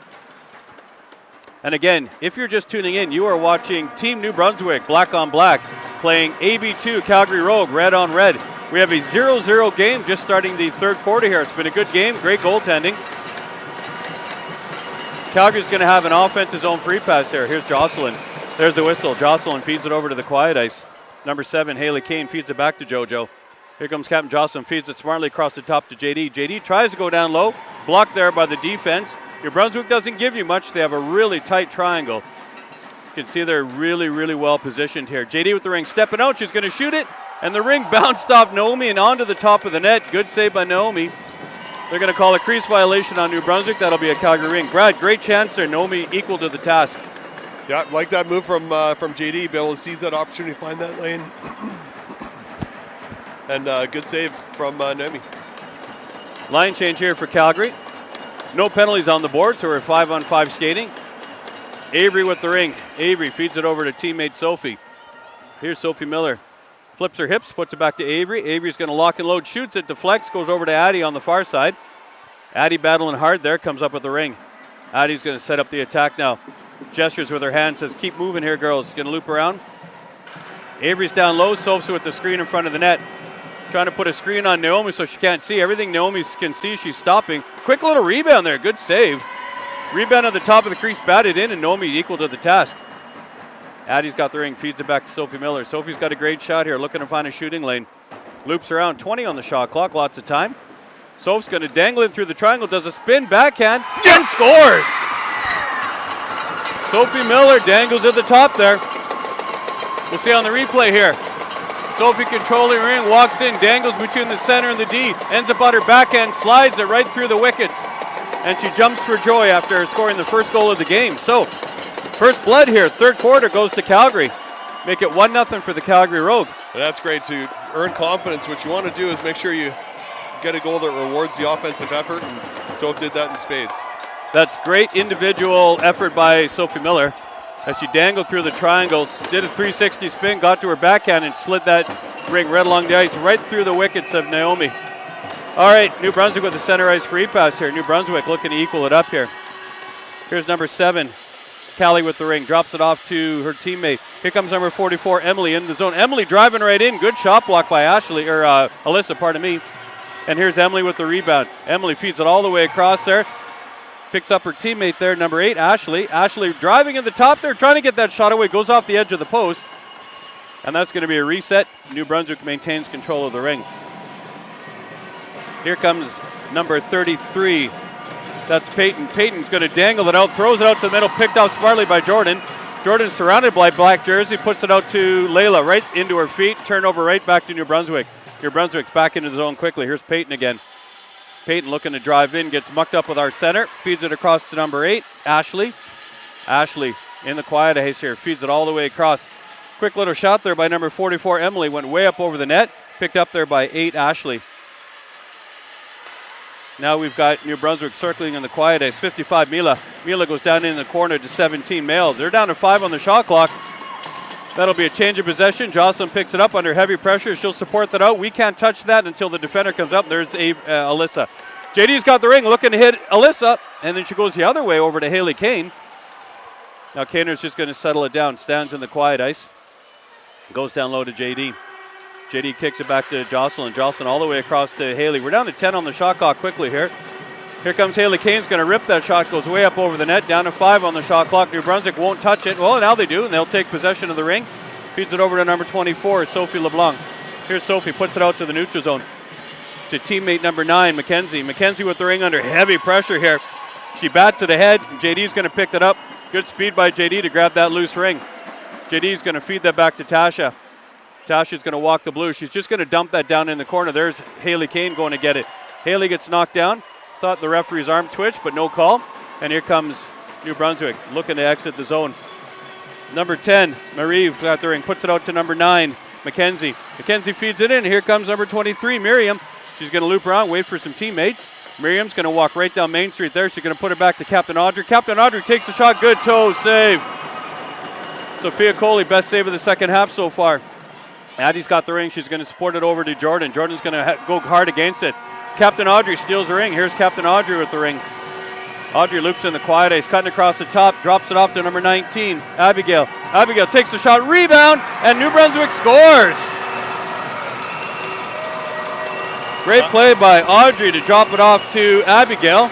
And again, if you're just tuning in, you are watching Team New Brunswick, black on black, playing AB2 Calgary Rogue, red on red. We have a 0-0 game just starting the third quarter here. It's been a good game, great goaltending. Calgary's going to have an offensive zone free pass here. Here's Jocelyn. There's the whistle. Jocelyn feeds it over to the quiet ice. Number 7, Haley Kane, feeds it back to JoJo. Here comes Captain Jocelyn, feeds it smartly across the top to JD. JD tries to go down low, blocked there by the defense. New Brunswick doesn't give you much. They have a really tight triangle. You can see they're really, really well positioned here. JD with the ring, stepping out. She's going to shoot it, and the ring bounced off Naomi and onto the top of the net. Good save by Naomi. They're going to call a crease violation on New Brunswick. That'll be a Calgary ring. Brad, great chance there. Naomi equal to the task. Yeah, like that move from JD, be able to seize that opportunity, find that lane. And good save from Naomi. Line change here for Calgary. No penalties on the board, so we're 5-on-5 skating. Avery with the ring. Avery feeds it over to teammate Sophie. Here's Sophie Miller. Flips her hips, puts it back to Avery. Avery's going to lock and load, shoots it, deflects, goes over to Addie on the far side. Addie battling hard there, comes up with the ring. Addie's going to set up the attack now. Gestures with her hand, says, keep moving here, girls. Going to loop around. Avery's down low, Sophie with the screen in front of the net. Trying to put a screen on Naomi so she can't see. Everything Naomi can see, she's stopping. Quick little rebound there, good save. Rebound at the top of the crease, batted in, and Naomi equal to the task. Addie's got the ring, feeds it back to Sophie Miller. Sophie's got a great shot here, looking to find a shooting lane. Loops around, 20 on the shot clock, lots of time. Sophie's going to dangle it through the triangle, does a spin, backhand, and scores! Sophie Miller dangles at the top there. We'll see on the replay here. Sophie controlling the ring, walks in, dangles between the center and the D, ends up on her backhand, slides it right through the wickets, and she jumps for joy after scoring the first goal of the game. So, first blood here, third quarter goes to Calgary. Make it 1-0 for the Calgary Rogue. And that's great to earn confidence. What you want to do is make sure you get a goal that rewards the offensive effort, and Sophie did that in spades. That's great individual effort by Sophie Miller. As she dangled through the triangles, did a 360 spin, got to her backhand, and slid that ring right along the ice, right through the wickets of Naomi. All right, New Brunswick with the center ice free pass here. New Brunswick looking to equal it up here. Here's number 7, Callie with the ring, drops it off to her teammate. Here comes number 44, Emily in the zone. Emily driving right in, good shot block by Alyssa, pardon me. And here's Emily with the rebound. Emily feeds it all the way across there. Picks up her teammate there, number 8, Ashley. Ashley driving in the top there, trying to get that shot away, goes off the edge of the post. And that's going to be a reset. New Brunswick maintains control of the ring. Here comes number 33. That's Peyton. Peyton's going to dangle it out, throws it out to the middle, picked off smartly by Jordan. Jordan surrounded by black jersey, puts it out to Layla, right into her feet, turnover right back to New Brunswick. New Brunswick's back into the zone quickly. Here's Peyton again. Peyton looking to drive in, gets mucked up with our center, feeds it across to number 8, Ashley. Ashley in the quiet ice here, feeds it all the way across. Quick little shot there by number 44, Emily, went way up over the net, picked up there by 8, Ashley. Now we've got New Brunswick circling in the quiet ice, 55, Mila. Mila goes down in the corner to 17, Mail. They're down to 5 on the shot clock. That'll be a change of possession. Jocelyn picks it up under heavy pressure. She'll support that out. We can't touch that until the defender comes up. There's Alyssa. JD's got the ring, looking to hit Alyssa, and then she goes the other way over to Haley Kane. Now Kaner's just going to settle it down. Stands in the quiet ice. Goes down low to JD. JD kicks it back to Jocelyn. Jocelyn all the way across to Haley. We're down to 10 on the shot clock quickly here. Here comes Haley Kane's going to rip that shot. Goes way up over the net. Down to 5 on the shot clock. New Brunswick won't touch it. Well, now they do, and they'll take possession of the ring. Feeds it over to number 24, Sophie LeBlanc. Here's Sophie. Puts it out to the neutral zone. To teammate number 9, Mackenzie. Mackenzie with the ring under heavy pressure here. She bats it ahead. JD's going to pick that up. Good speed by JD to grab that loose ring. JD's going to feed that back to Tasha. Tasha's going to walk the blue. She's just going to dump that down in the corner. There's Haley Kane going to get it. Haley gets knocked down. Thought the referee's arm twitched, but no call. And here comes New Brunswick looking to exit the zone. Number 10, Marie got the ring. Puts it out to number 9, Mackenzie. Mackenzie feeds it in. Here comes number 23, Miriam. She's going to loop around, wait for some teammates. Miriam's going to walk right down Main Street there. She's going to put it back to Captain Audrey. Captain Audrey takes the shot. Good toe save. Sophia Coley, best save of the second half so far. Addie's got the ring. She's going to support it over to Jordan. Jordan's going to go hard against it. Captain Audrey steals the ring. Here's Captain Audrey with the ring. Audrey loops in the quiet ice, cutting across the top, drops it off to number 19, Abigail. Abigail takes the shot, rebound, and New Brunswick scores. Great play by Audrey to drop it off to Abigail.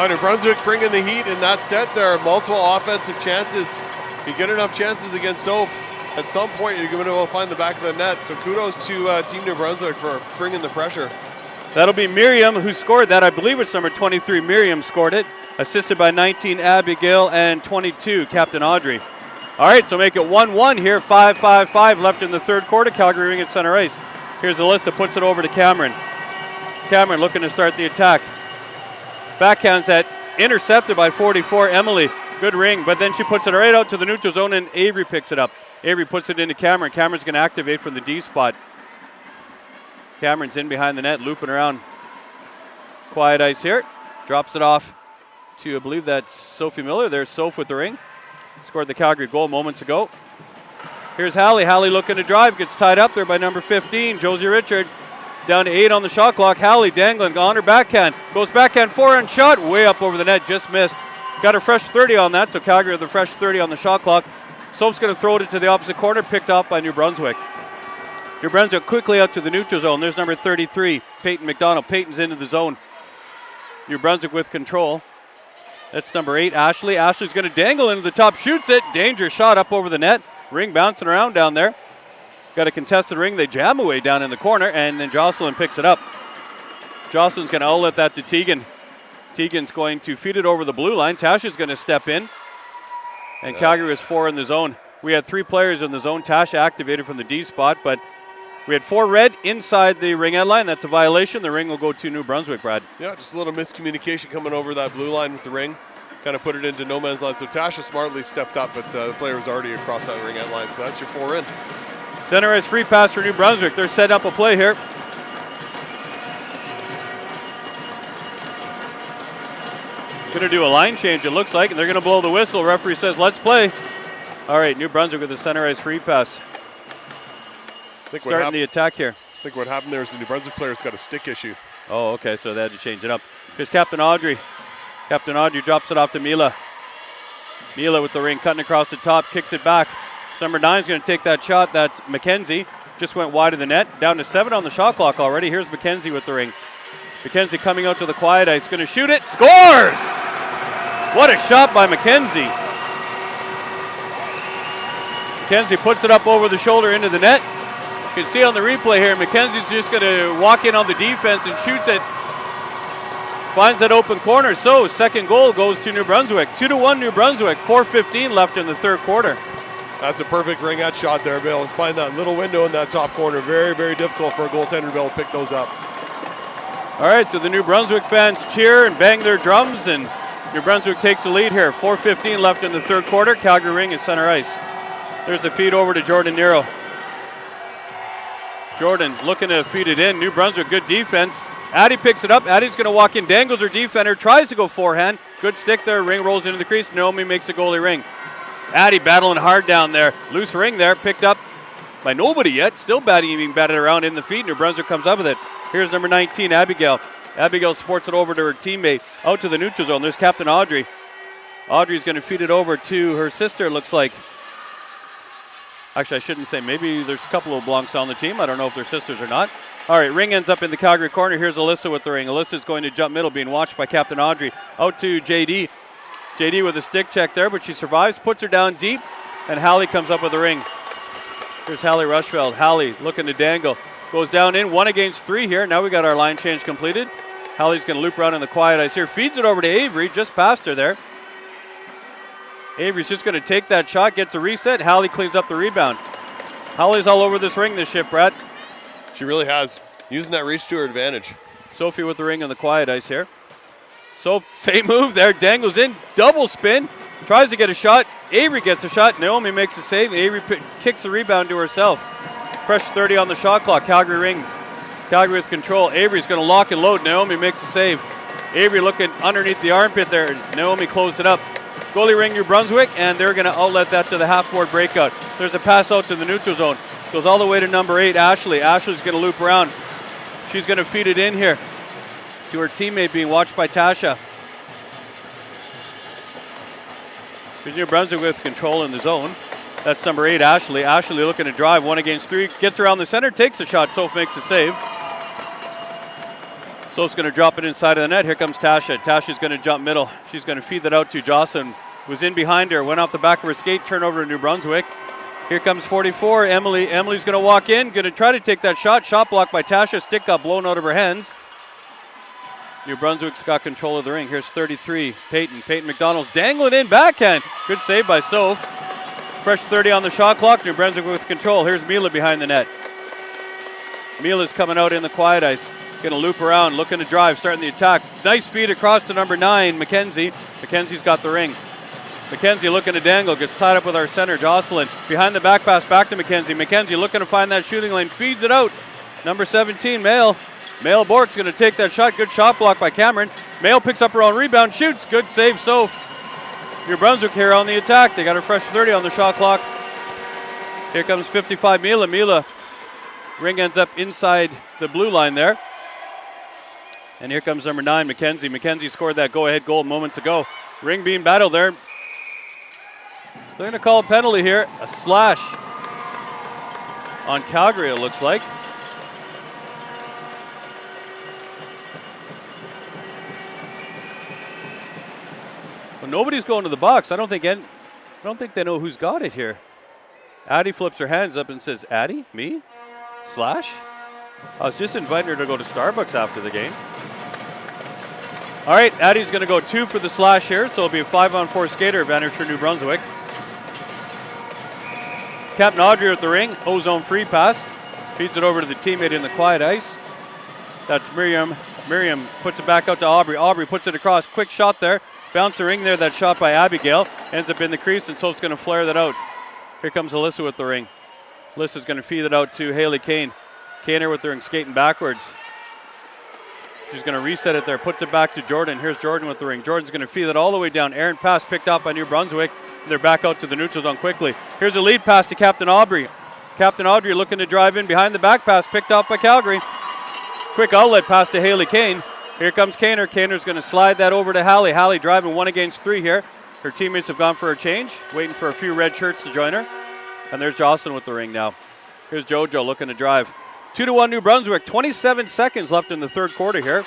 New Brunswick bringing the heat in that set. There are multiple offensive chances. You get enough chances against Soph, at some point you're going to be able to find the back of the net. So kudos to Team New Brunswick for bringing the pressure. That'll be Miriam who scored that. I believe it's number 23, Miriam scored it. Assisted by 19, Abigail, and 22, Captain Audrey. All right, so make it 1-1 here. 5-5-5 left in the third quarter. Calgary Ring at center ice. Here's Alyssa, puts it over to Cameron. Cameron looking to start the attack. Backhands that, intercepted by 44, Emily. Good ring, but then she puts it right out to the neutral zone, and Avery picks it up. Avery puts it into Cameron. Cameron's going to activate from the D spot. Cameron's in behind the net, looping around. Quiet ice here. Drops it off to, I believe that's Sophie Miller. There's Soph with the ring. Scored the Calgary goal moments ago. Here's Hallie. Hallie looking to drive. Gets tied up there by number 15, Josie Richard. Down to 8 on the shot clock. Hallie dangling on her backhand. Goes backhand forehand shot. Way up over the net. Just missed. Got a fresh 30 on that, so Calgary with a fresh 30 on the shot clock. Soph's going to throw it to the opposite corner. Picked off by New Brunswick. New Brunswick quickly out to the neutral zone. There's number 33, Peyton McDonald. Peyton's into the zone. New Brunswick with control. That's number 8, Ashley. Ashley's going to dangle into the top. Shoots it. Dangerous shot up over the net. Ring bouncing around down there. Got a contested ring. They jam away down in the corner, and then Jocelyn picks it up. Jocelyn's going to outlet that to Tegan. Tegan's going to feed it over the blue line. Tasha's going to step in. And Calgary was 4 in the zone. We had 3 players in the zone. Tasha activated from the D spot, but we had 4 red inside the ring end line. That's a violation. The ring will go to New Brunswick, Brad. Yeah, just a little miscommunication coming over that blue line with the ring. Kind of put it into no man's line. So Tasha smartly stepped up, but the player was already across that ring end line. So that's your 4 in. Center ice free pass for New Brunswick. They're setting up a play here. Going to do a line change, it looks like, and they're going to blow the whistle. Referee says, let's play. All right, New Brunswick with the center ice free pass. Starting the attack here. I think what happened there is the New Brunswick player's got a stick issue. Oh, okay, so they had to change it up. Here's Captain Audrey. Captain Audrey drops it off to Mila. Mila with the ring, cutting across the top, kicks it back. Number 9 is going to take that shot. That's Mackenzie. Just went wide of the net. Down to 7 on the shot clock already. Here's Mackenzie with the ring. Mackenzie coming out to the quiet ice. Going to shoot it. Scores! What a shot by Mackenzie. Mackenzie puts it up over the shoulder into the net. You can see on the replay here, Mackenzie's just going to walk in on the defense and shoots it. Finds that open corner. So, second goal goes to New Brunswick. 2-1 New Brunswick. 4:15 left in the third quarter. That's a perfect Ringette shot there, Bill. Find that little window in that top corner. Very, very difficult for a goaltender to be able to pick those up. All right, so the New Brunswick fans cheer and bang their drums, and New Brunswick takes the lead here. 4:15 left in the third quarter. Calgary Ring is center ice. There's a feed over to Jordan Nero. Jordan looking to feed it in. New Brunswick, good defense. Addie picks it up. Addie's going to walk in, dangles her defender, tries to go forehand. Good stick there. Ring rolls into the crease. Naomi makes a goalie ring. Addy battling hard down there. Loose ring there, picked up by nobody yet. Still being batted around in the feet. New Brunswick comes up with it. Here's number 19, Abigail. Abigail sports it over to her teammate. Out to the neutral zone. There's Captain Audrey. Audrey's going to feed it over to her sister, it looks like. Actually, I shouldn't say. Maybe there's a couple of Blancs on the team. I don't know if they're sisters or not. All right, ring ends up in the Calgary corner. Here's Alyssa with the ring. Alyssa's going to jump middle, being watched by Captain Audrey. Out to JD. JD with a stick check there, but she survives, puts her down deep, and Hallie comes up with the ring. Here's Hallie Rushfeld. Hallie looking to dangle. Goes down in, 1 against 3 here. Now we got our line change completed. Hallie's going to loop around in the quiet ice here. Feeds it over to Avery, just past her there. Avery's just going to take that shot, gets a reset. Hallie cleans up the rebound. Hallie's all over this ring this shift, Brad. She really has, using that reach to her advantage. Sophie with the ring on the quiet ice here. So same move there, dangles in, double spin, tries to get a shot. Avery gets a shot, Naomi makes a save. Avery kicks the rebound to herself. Fresh 30 on the shot clock, Calgary ring. Calgary with control. Avery's going to lock and load. Naomi makes a save. Avery looking underneath the armpit there. Naomi closed it up. Goalie ring New Brunswick, and they're going to outlet that to the half-board breakout. There's a pass out to the neutral zone. Goes all the way to number 8, Ashley. Ashley's going to loop around. She's going to feed it in here to her teammate, being watched by Tasha. Here's New Brunswick with control in the zone. That's number 8, Ashley. Ashley looking to drive, 1 against 3. Gets around the center, takes a shot. Soph makes a save. Soph's going to drop it inside of the net. Here comes Tasha. Tasha's going to jump middle. She's going to feed that out to Jocelyn. Was in behind her, went off the back of her skate, turnover to New Brunswick. Here comes 44, Emily. Emily's going to walk in, going to try to take that shot. Shot blocked by Tasha. Stick got blown out of her hands. New Brunswick's got control of the ring. Here's 33, Peyton. Peyton McDonald's dangling in backhand. Good save by Soph. Fresh 30 on the shot clock. New Brunswick with control. Here's Mila behind the net. Mila's coming out in the quiet ice. Going to loop around, looking to drive, starting the attack. Nice feed across to number 9, Mackenzie. Mackenzie's got the ring. Mackenzie looking to dangle, gets tied up with our center, Jocelyn. Behind the back pass, back to Mackenzie. Mackenzie looking to find that shooting lane, feeds it out. Number 17, Mail. Mail Bork's going to take that shot. Good shot block by Cameron. Mail picks up her own rebound, shoots. Good save, Soph. New Brunswick here on the attack. They got a fresh 30 on the shot clock. Here comes 55, Mila. Mila, ring ends up inside the blue line there. And here comes number 9, Mackenzie. Mackenzie scored that go-ahead goal moments ago. Ring being battled there. They're going to call a penalty here. A slash on Calgary, it looks like. Well, nobody's going to the box. I don't think they know who's got it here. Addie flips her hands up and says, "Addie, me? Slash?" I was just inviting her to go to Starbucks after the game. All right, Addie's going to go 2 for the slash here, so it'll be a 5-on-4 skater advantage for New Brunswick. Captain Audrey with the ring, O-zone free pass. Feeds it over to the teammate in the quiet ice. That's Miriam. Miriam puts it back out to Aubrey. Aubrey puts it across. Quick shot there. Bounce the ring there. That shot by Abigail. Ends up in the crease, and Soph's going to flare that out. Here comes Alyssa with the ring. Alyssa's going to feed it out to Haley Kane. Kaner with the ring skating backwards. She's going to reset it there. Puts it back to Jordan. Here's Jordan with the ring. Jordan's going to feed it all the way down. Aaron pass picked up by New Brunswick. They're back out to the neutral zone quickly. Here's a lead pass to Captain Audrey. Captain Audrey looking to drive in behind the back pass, picked up by Calgary. Quick outlet pass to Haley Kane. Here comes Kaner. Kaner's going to slide that over to Hallie. Hallie driving 1 against 3 here. Her teammates have gone for a change, waiting for a few red shirts to join her. And there's Jocelyn with the ring now. Here's JoJo looking to drive. 2-1 New Brunswick. 27 seconds left in the third quarter here.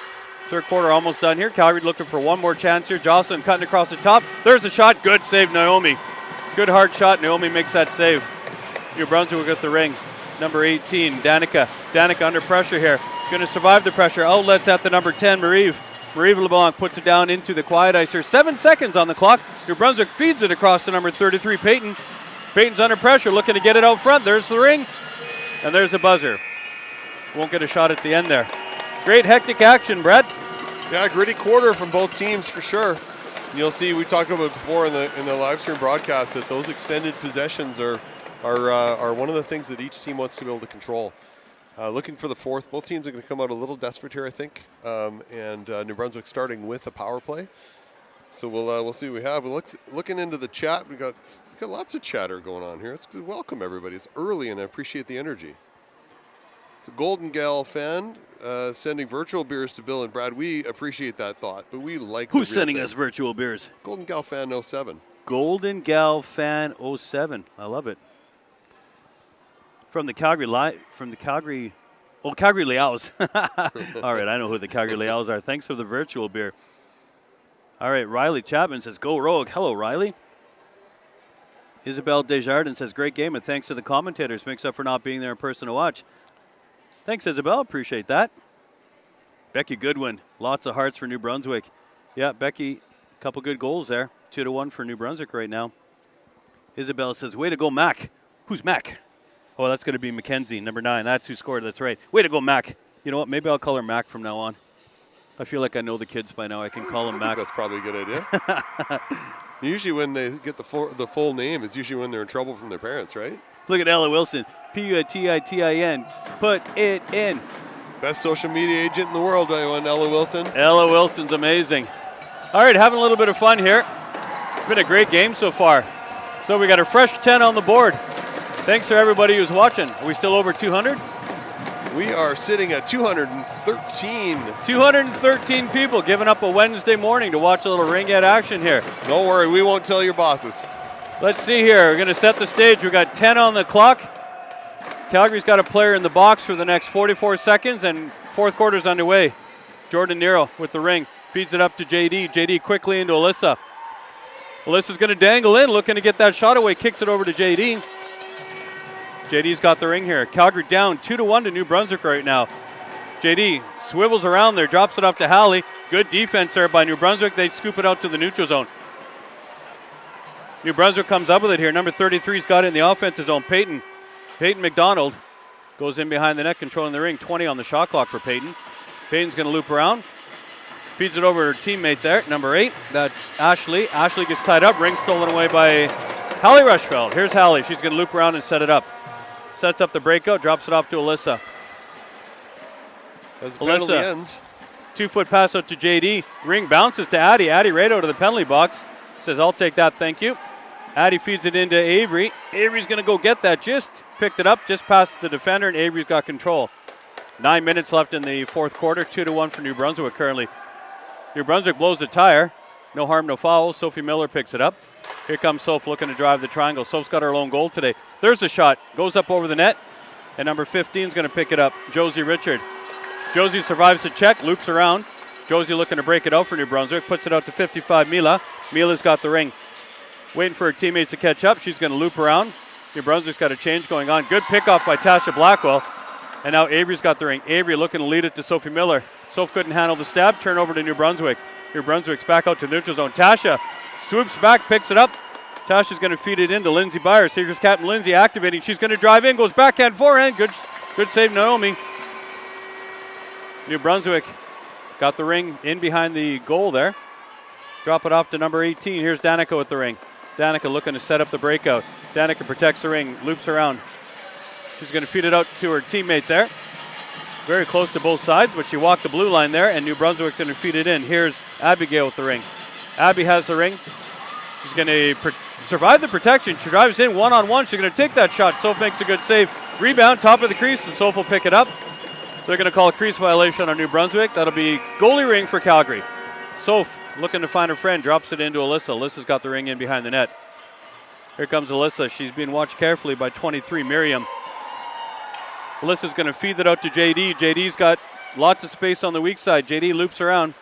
Third quarter almost done here. Calgary looking for one more chance here. Jocelyn cutting across the top. There's a shot. Good save, Naomi. Good hard shot. Naomi makes that save. New Brunswick with the ring. Number 18, Danica. Danica under pressure here. Going to survive the pressure. Outlets at the number 10, Marieve. Marieve LeBlanc puts it down into the quiet ice here. 7 seconds on the clock. New Brunswick feeds it across to number 33, Peyton. Peyton's under pressure, looking to get it out front. There's the ring. And there's a buzzer. Won't get a shot at the end there. Great hectic action, Brett. Yeah, gritty quarter from both teams for sure. You'll see, we talked about it before in the live stream broadcast, that those extended possessions are one of the things that each team wants to be able to control. Looking for the fourth. Both teams are going to come out a little desperate here, I think. And New Brunswick starting with a power play. So we'll see what we have. Looking into the chat, we got got lots of chatter going on here. It's welcome, everybody. It's early, and I appreciate the energy. So Golden Gal fan sending virtual beers to Bill and Brad. We appreciate that thought, but we like Who's sending us virtual beers? Golden Gal fan 07. Golden Gal fan 07. I love it. From the Calgary Calgary Leals. All right, I know who the Calgary Leals are. Thanks for the virtual beer. All right, Riley Chapman says, go Rogue. Hello, Riley. Isabel Desjardins says, great game, and thanks to the commentators. Makes up for not being there in person to watch. Thanks, Isabel. Appreciate that. Becky Goodwin, lots of hearts for New Brunswick. Yeah, Becky, a couple good goals there. 2-1 for New Brunswick right now. Isabel says, way to go, Mac. Who's Mac? Oh, that's going to be Mackenzie, number 9. That's who scored. That's right. Way to go, Mac. You know what? Maybe I'll call her Mac from now on. I feel like I know the kids by now. I can call them Mac. That's probably a good idea. Usually when they get the full name, it's usually when they're in trouble from their parents, right? Look at Ella Wilson. P-U-T-I-T-I-N. Put it in. Best social media agent in the world, everyone, Ella Wilson. Ella Wilson's amazing. All right, having a little bit of fun here. It's been a great game so far. So we got a fresh 10 on the board. Thanks for everybody who's watching. Are we still over 200? We are sitting at 213. 213 people giving up a Wednesday morning to watch a little Ringette action here. Don't worry, we won't tell your bosses. Let's see here. We're going to set the stage. We've got 10 on the clock. Calgary's got a player in the box for the next 44 seconds, and fourth quarter's underway. Jordan Nero with the ring. Feeds it up to JD. JD quickly into Alyssa. Alyssa's going to dangle in, looking to get that shot away. Kicks it over to JD. JD's got the ring here. Calgary down 2-1 to New Brunswick right now. JD swivels around there, drops it off to Hallie. Good defense there by New Brunswick. They scoop it out to the neutral zone. New Brunswick comes up with it here. Number 33's got it in the offensive zone. Peyton McDonald goes in behind the net, controlling the ring. 20 on the shot clock for Peyton. Peyton's going to loop around. Feeds it over to her teammate there, number 8. That's Ashley. Ashley gets tied up. Ring stolen away by Hallie Rushfeld. Here's Hallie. She's going to loop around and set it up. Sets up the breakout, drops it off to Alyssa. As the penalty ends. 2-foot pass out to JD. Ring bounces to Addie. Addie right out of the penalty box. Says, I'll take that, thank you. Addie feeds it into Avery. Avery's going to go get that. Just picked it up, just past the defender, and Avery's got control. 9 minutes left in the fourth quarter. 2-1 for New Brunswick currently. New Brunswick blows a tire. No harm, no foul. Sophie Miller picks it up. Here comes Soph looking to drive the triangle. Soph's got her lone goal today. There's a shot. Goes up over the net. And number 15 is going to pick it up. Josie Richard. Josie survives the check. Loops around. Josie looking to break it out for New Brunswick. Puts it out to 55 Mila. Mila's got the ring. Waiting for her teammates to catch up. She's going to loop around. New Brunswick's got a change going on. Good pickoff by Tasha Blackwell. And now Avery's got the ring. Avery looking to lead it to Sophie Miller. Soph couldn't handle the stab. Turn over to New Brunswick. New Brunswick's back out to neutral zone. Tasha swoops back, picks it up. Tasha's going to feed it into Lindsay Byers. Here's Captain Lindsay activating. She's going to drive in, goes backhand, forehand. Good save, Naomi. New Brunswick got the ring in behind the goal there. Drop it off to number 18. Here's Danica with the ring. Danica looking to set up the breakout. Danica protects the ring, loops around. She's going to feed it out to her teammate there. Very close to both sides, but she walked the blue line there, and New Brunswick's going to feed it in. Here's Abigail with the ring. Abby has the ring. She's going to survive the protection. She drives in one-on-one. She's going to take that shot. Soph makes a good save. Rebound, top of the crease, and Soph will pick it up. They're going to call a crease violation on New Brunswick. That'll be goalie ring for Calgary. Soph looking to find her friend, drops it into Alyssa. Alyssa's got the ring in behind the net. Here comes Alyssa. She's being watched carefully by 23, Miriam. Alyssa's going to feed that out to JD. JD's got lots of space on the weak side. JD loops around.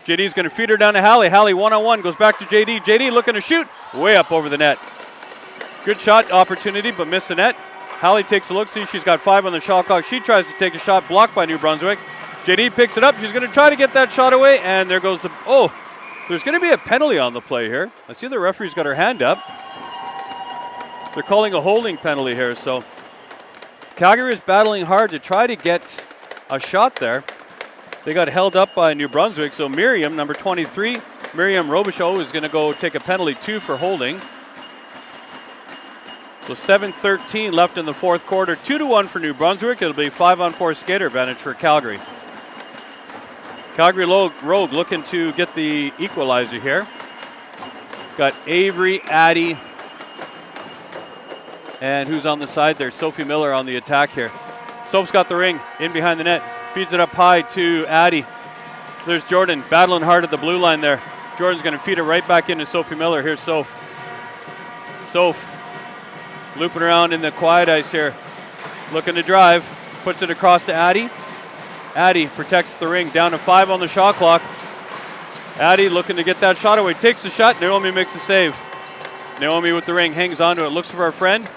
JD's going to feed her down to Hallie. Hallie one-on-one, goes back to JD. JD looking to shoot, way up over the net. Good shot opportunity, but missed the net. Hallie takes a look, see she's got 5 on the shot clock. She tries to take a shot, blocked by New Brunswick. JD picks it up. She's going to try to get that shot away, and there goes the, there's going to be a penalty on the play here. I see the referee's got her hand up. They're calling a holding penalty here, so Calgary is battling hard to try to get a shot there. They got held up by New Brunswick, so Miriam, number 23, Miriam Robichaud is going to go take a penalty 2 for holding. So 7:13 left in the fourth quarter, 2-1 for New Brunswick. It'll be 5-on-4 skater advantage for Calgary. Calgary Rogue looking to get the equalizer here. Got Avery, Addie, And who's on the side there? Sophie Miller on the attack here. Soph's got the ring in behind the net. Feeds it up high to Addie. There's Jordan battling hard at the blue line there. Jordan's going to feed it right back into Sophie Miller. Here's Soph. Soph looping around in the quiet ice here. Looking to drive. Puts it across to Addie. Addie protects the ring. Down to 5 on the shot clock. Addie looking to get that shot away. Takes the shot. Naomi makes the save. Naomi with the ring. Hangs onto it. Looks for her friend.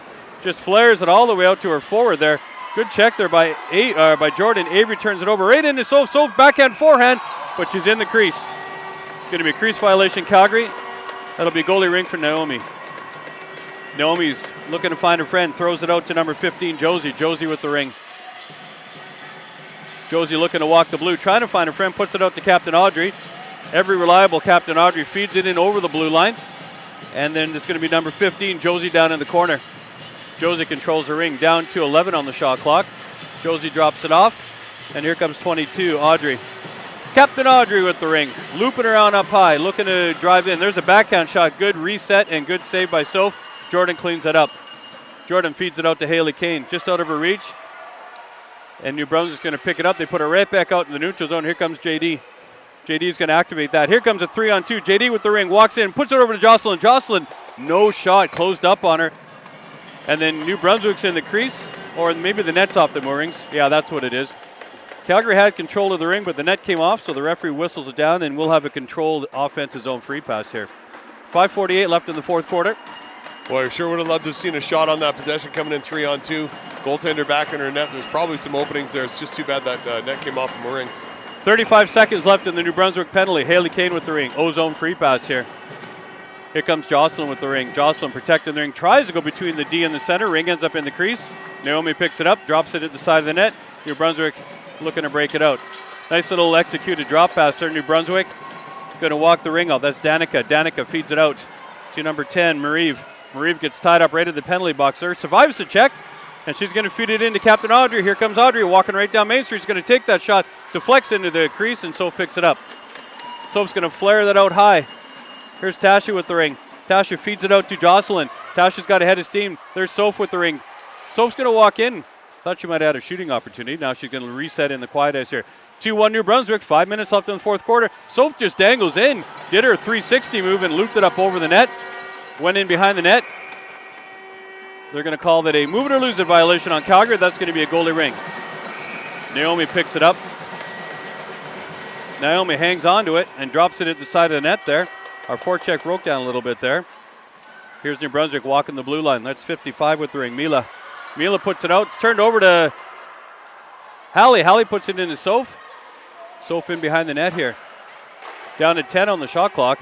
Just flares it all the way out to her forward there. Good check there by Jordan. Avery turns it over right into Soph. Soph backhand forehand, but she's in the crease. It's going to be a crease violation, Calgary. That'll be goalie Rink for Naomi. Naomi's looking to find her friend. Throws it out to number 15, Josie. Josie with the ring. Josie looking to walk the blue. Trying to find her friend. Puts it out to Captain Audrey. Every reliable Captain Audrey feeds it in over the blue line. And then it's going to be number 15, Josie down in the corner. Josie controls the ring, down to 11 on the shot clock. Josie drops it off, and here comes 22, Audrey. Captain Audrey with the ring, looping around up high, looking to drive in. There's a backhand shot, good reset and good save by Soph. Jordan cleans that up. Jordan feeds it out to Haley Kane, just out of her reach. And New Brunswick's going to pick it up. They put it right back out in the neutral zone. Here comes JD. JD's going to activate that. Here comes a 3-on-2. JD with the ring, walks in, puts it over to Jocelyn. Jocelyn, no shot, closed up on her. And then New Brunswick's in the crease, or maybe the net's off the moorings. Yeah, that's what it is. Calgary had control of the ring, but the net came off, so the referee whistles it down, and we'll have a controlled offensive zone free pass here. 5:48 left in the fourth quarter. Boy, I sure would have loved to have seen a shot on that possession coming in 3-on-2. Goaltender back in her net. There's probably some openings there. It's just too bad that net came off the moorings. 35 seconds left in the New Brunswick penalty. Haley Kane with the ring. O-zone free pass here. Here comes Jocelyn with the ring. Jocelyn protecting the ring. Tries to go between the D and the center. Ring ends up in the crease. Naomi picks it up. Drops it at the side of the net. New Brunswick looking to break it out. Nice little executed drop pass there. New Brunswick going to walk the ring out. That's Danica. Danica feeds it out to number 10, Marieve. Marieve gets tied up right at the penalty box there. Survives the check. And she's going to feed it into Captain Audrey. Here comes Audrey walking right down Main Street. She's going to take that shot. Deflects into the crease, and Soph picks it up. Soph's going to flare that out high. Here's Tasha with the ring. Tasha feeds it out to Jocelyn. Tasha's got a head of steam. There's Soph with the ring. Soph's going to walk in. Thought she might have had a shooting opportunity. Now she's going to reset in the quiet ice here. 2-1 New Brunswick. 5 minutes left in the fourth quarter. Soph just dangles in. Did her 360 move and looped it up over the net. Went in behind the net. They're going to call that a move it or lose it violation on Calgary. That's going to be a goalie ring. Naomi picks it up. Naomi hangs onto it and drops it at the side of the net there. Our forecheck broke down a little bit there. Here's New Brunswick walking the blue line. That's 55 with the ring. Mila puts it out. It's turned over to Hallie. Hallie puts it into Soph. Soph in behind the net here. Down to 10 on the shot clock.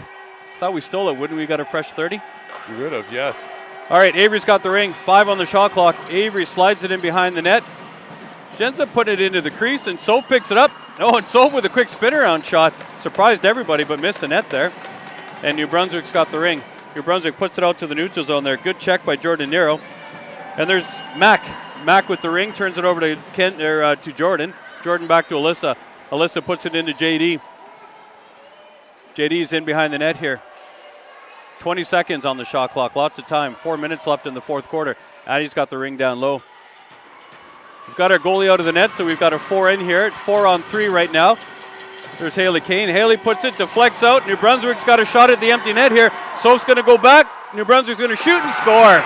Thought we stole it, wouldn't we? Got a fresh 30? You would have, yes. All right, Avery's got the ring. 5 on the shot clock. Avery slides it in behind the net. She ends up putting it into the crease, and Soph picks it up. Oh, and Soph with a quick spin-around shot. Surprised everybody, but missed the net there. And New Brunswick's got the ring. New Brunswick puts it out to the neutral zone there. Good check by Jordan Nero. And there's Mac. Mac with the ring, turns it over to to Jordan. Jordan back to Alyssa. Alyssa puts it into JD. JD's in behind the net here. 20 seconds on the shot clock, lots of time. 4 minutes left in the fourth quarter. Addie's got the ring down low. We've got our goalie out of the net, so we've got a 4 in here. It's 4-on-3 right now. There's Haley Kane. Haley puts it, deflects out. New Brunswick's got a shot at the empty net here. Soph's going to go back. New Brunswick's going to shoot and score.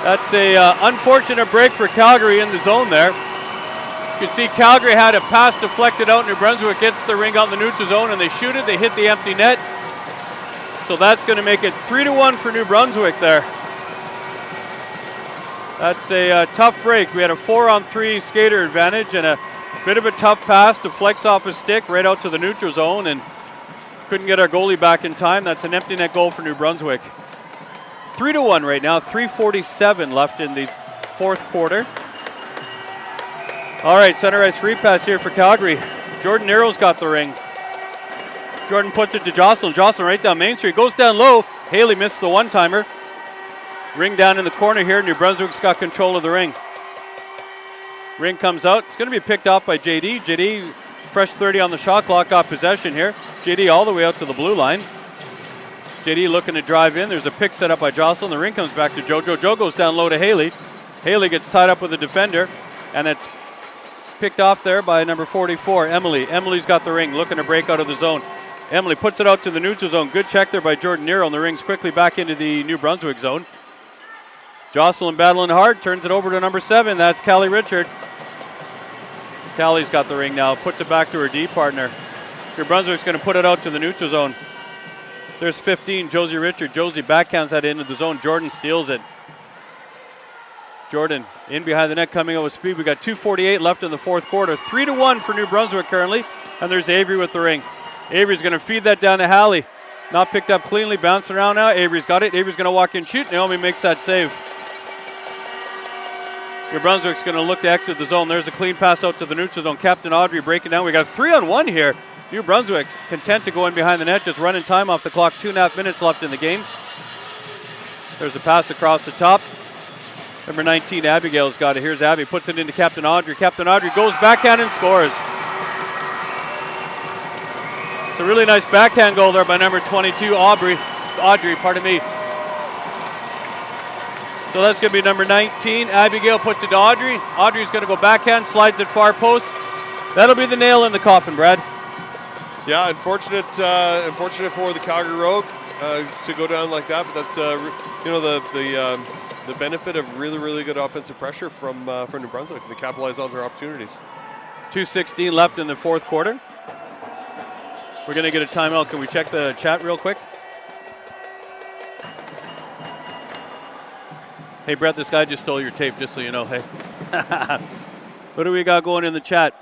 That's a unfortunate break for Calgary in the zone there. You can see Calgary had a pass deflected out. New Brunswick gets the ring out in the neutral zone, and they shoot it. They hit the empty net. So that's going to make it 3-1 for New Brunswick there. That's a tough break. We had a 4-on-3 skater advantage and a bit of a tough pass, deflects off a stick right out to the neutral zone, and couldn't get our goalie back in time. That's an empty net goal for New Brunswick. 3-1 right now, 3:47 left in the fourth quarter. All right, center ice free pass here for Calgary. Jordan Nero's got the ring. Jordan puts it to Jocelyn. Jocelyn right down Main Street. Goes down low. Haley missed the one-timer. Ring down in the corner here. New Brunswick's got control of the ring. Ring comes out. It's going to be picked off by JD. JD, fresh 30 on the shot clock, got possession here. JD all the way out to the blue line. JD looking to drive in. There's a pick set up by Jocelyn. The ring comes back to Joe. Joe goes down low to Haley. Haley gets tied up with the defender, and it's picked off there by number 44, Emily. Emily's got the ring, looking to break out of the zone. Emily puts it out to the neutral zone. Good check there by Jordan Nero, and the ring's quickly back into the New Brunswick zone. Jocelyn battling hard, turns it over to number 7. That's Callie Richard. Callie's got the ring now, puts it back to her D partner. New Brunswick's going to put it out to the neutral zone. There's 15, Josie Richard. Josie backhands that into the zone. Jordan steals it. Jordan in behind the net, coming out with speed. We got 2:48 left in the fourth quarter. 3-1 for New Brunswick currently. And there's Avery with the ring. Avery's going to feed that down to Hallie. Not picked up cleanly, bouncing around now. Avery's got it. Avery's going to walk in, shoot. Naomi makes that save. New Brunswick's going to look to exit the zone. There's a clean pass out to the neutral zone. Captain Audrey breaking down. We got 3-on-1 here. New Brunswick's content to go in behind the net, just running time off the clock. 2.5 minutes left in the game. There's a pass across the top. Number 19, Abigail's got it. Here's Abby, puts it into Captain Audrey. Captain Audrey goes backhand and scores. It's a really nice backhand goal there by number 22, Audrey, pardon me. So that's going to be number 19. Abigail puts it to Audrey. Audrey's going to go backhand, slides it far post. That'll be the nail in the coffin, Brad. Yeah, unfortunate for the Calgary Rogue to go down like that. But that's the benefit of really good offensive pressure from New Brunswick. They capitalize on their opportunities. 2:16 left in the fourth quarter. We're going to get a timeout. Can we check the chat real quick? Hey, Brett, this guy just stole your tape, just so you know. Hey. What do we got going in the chat?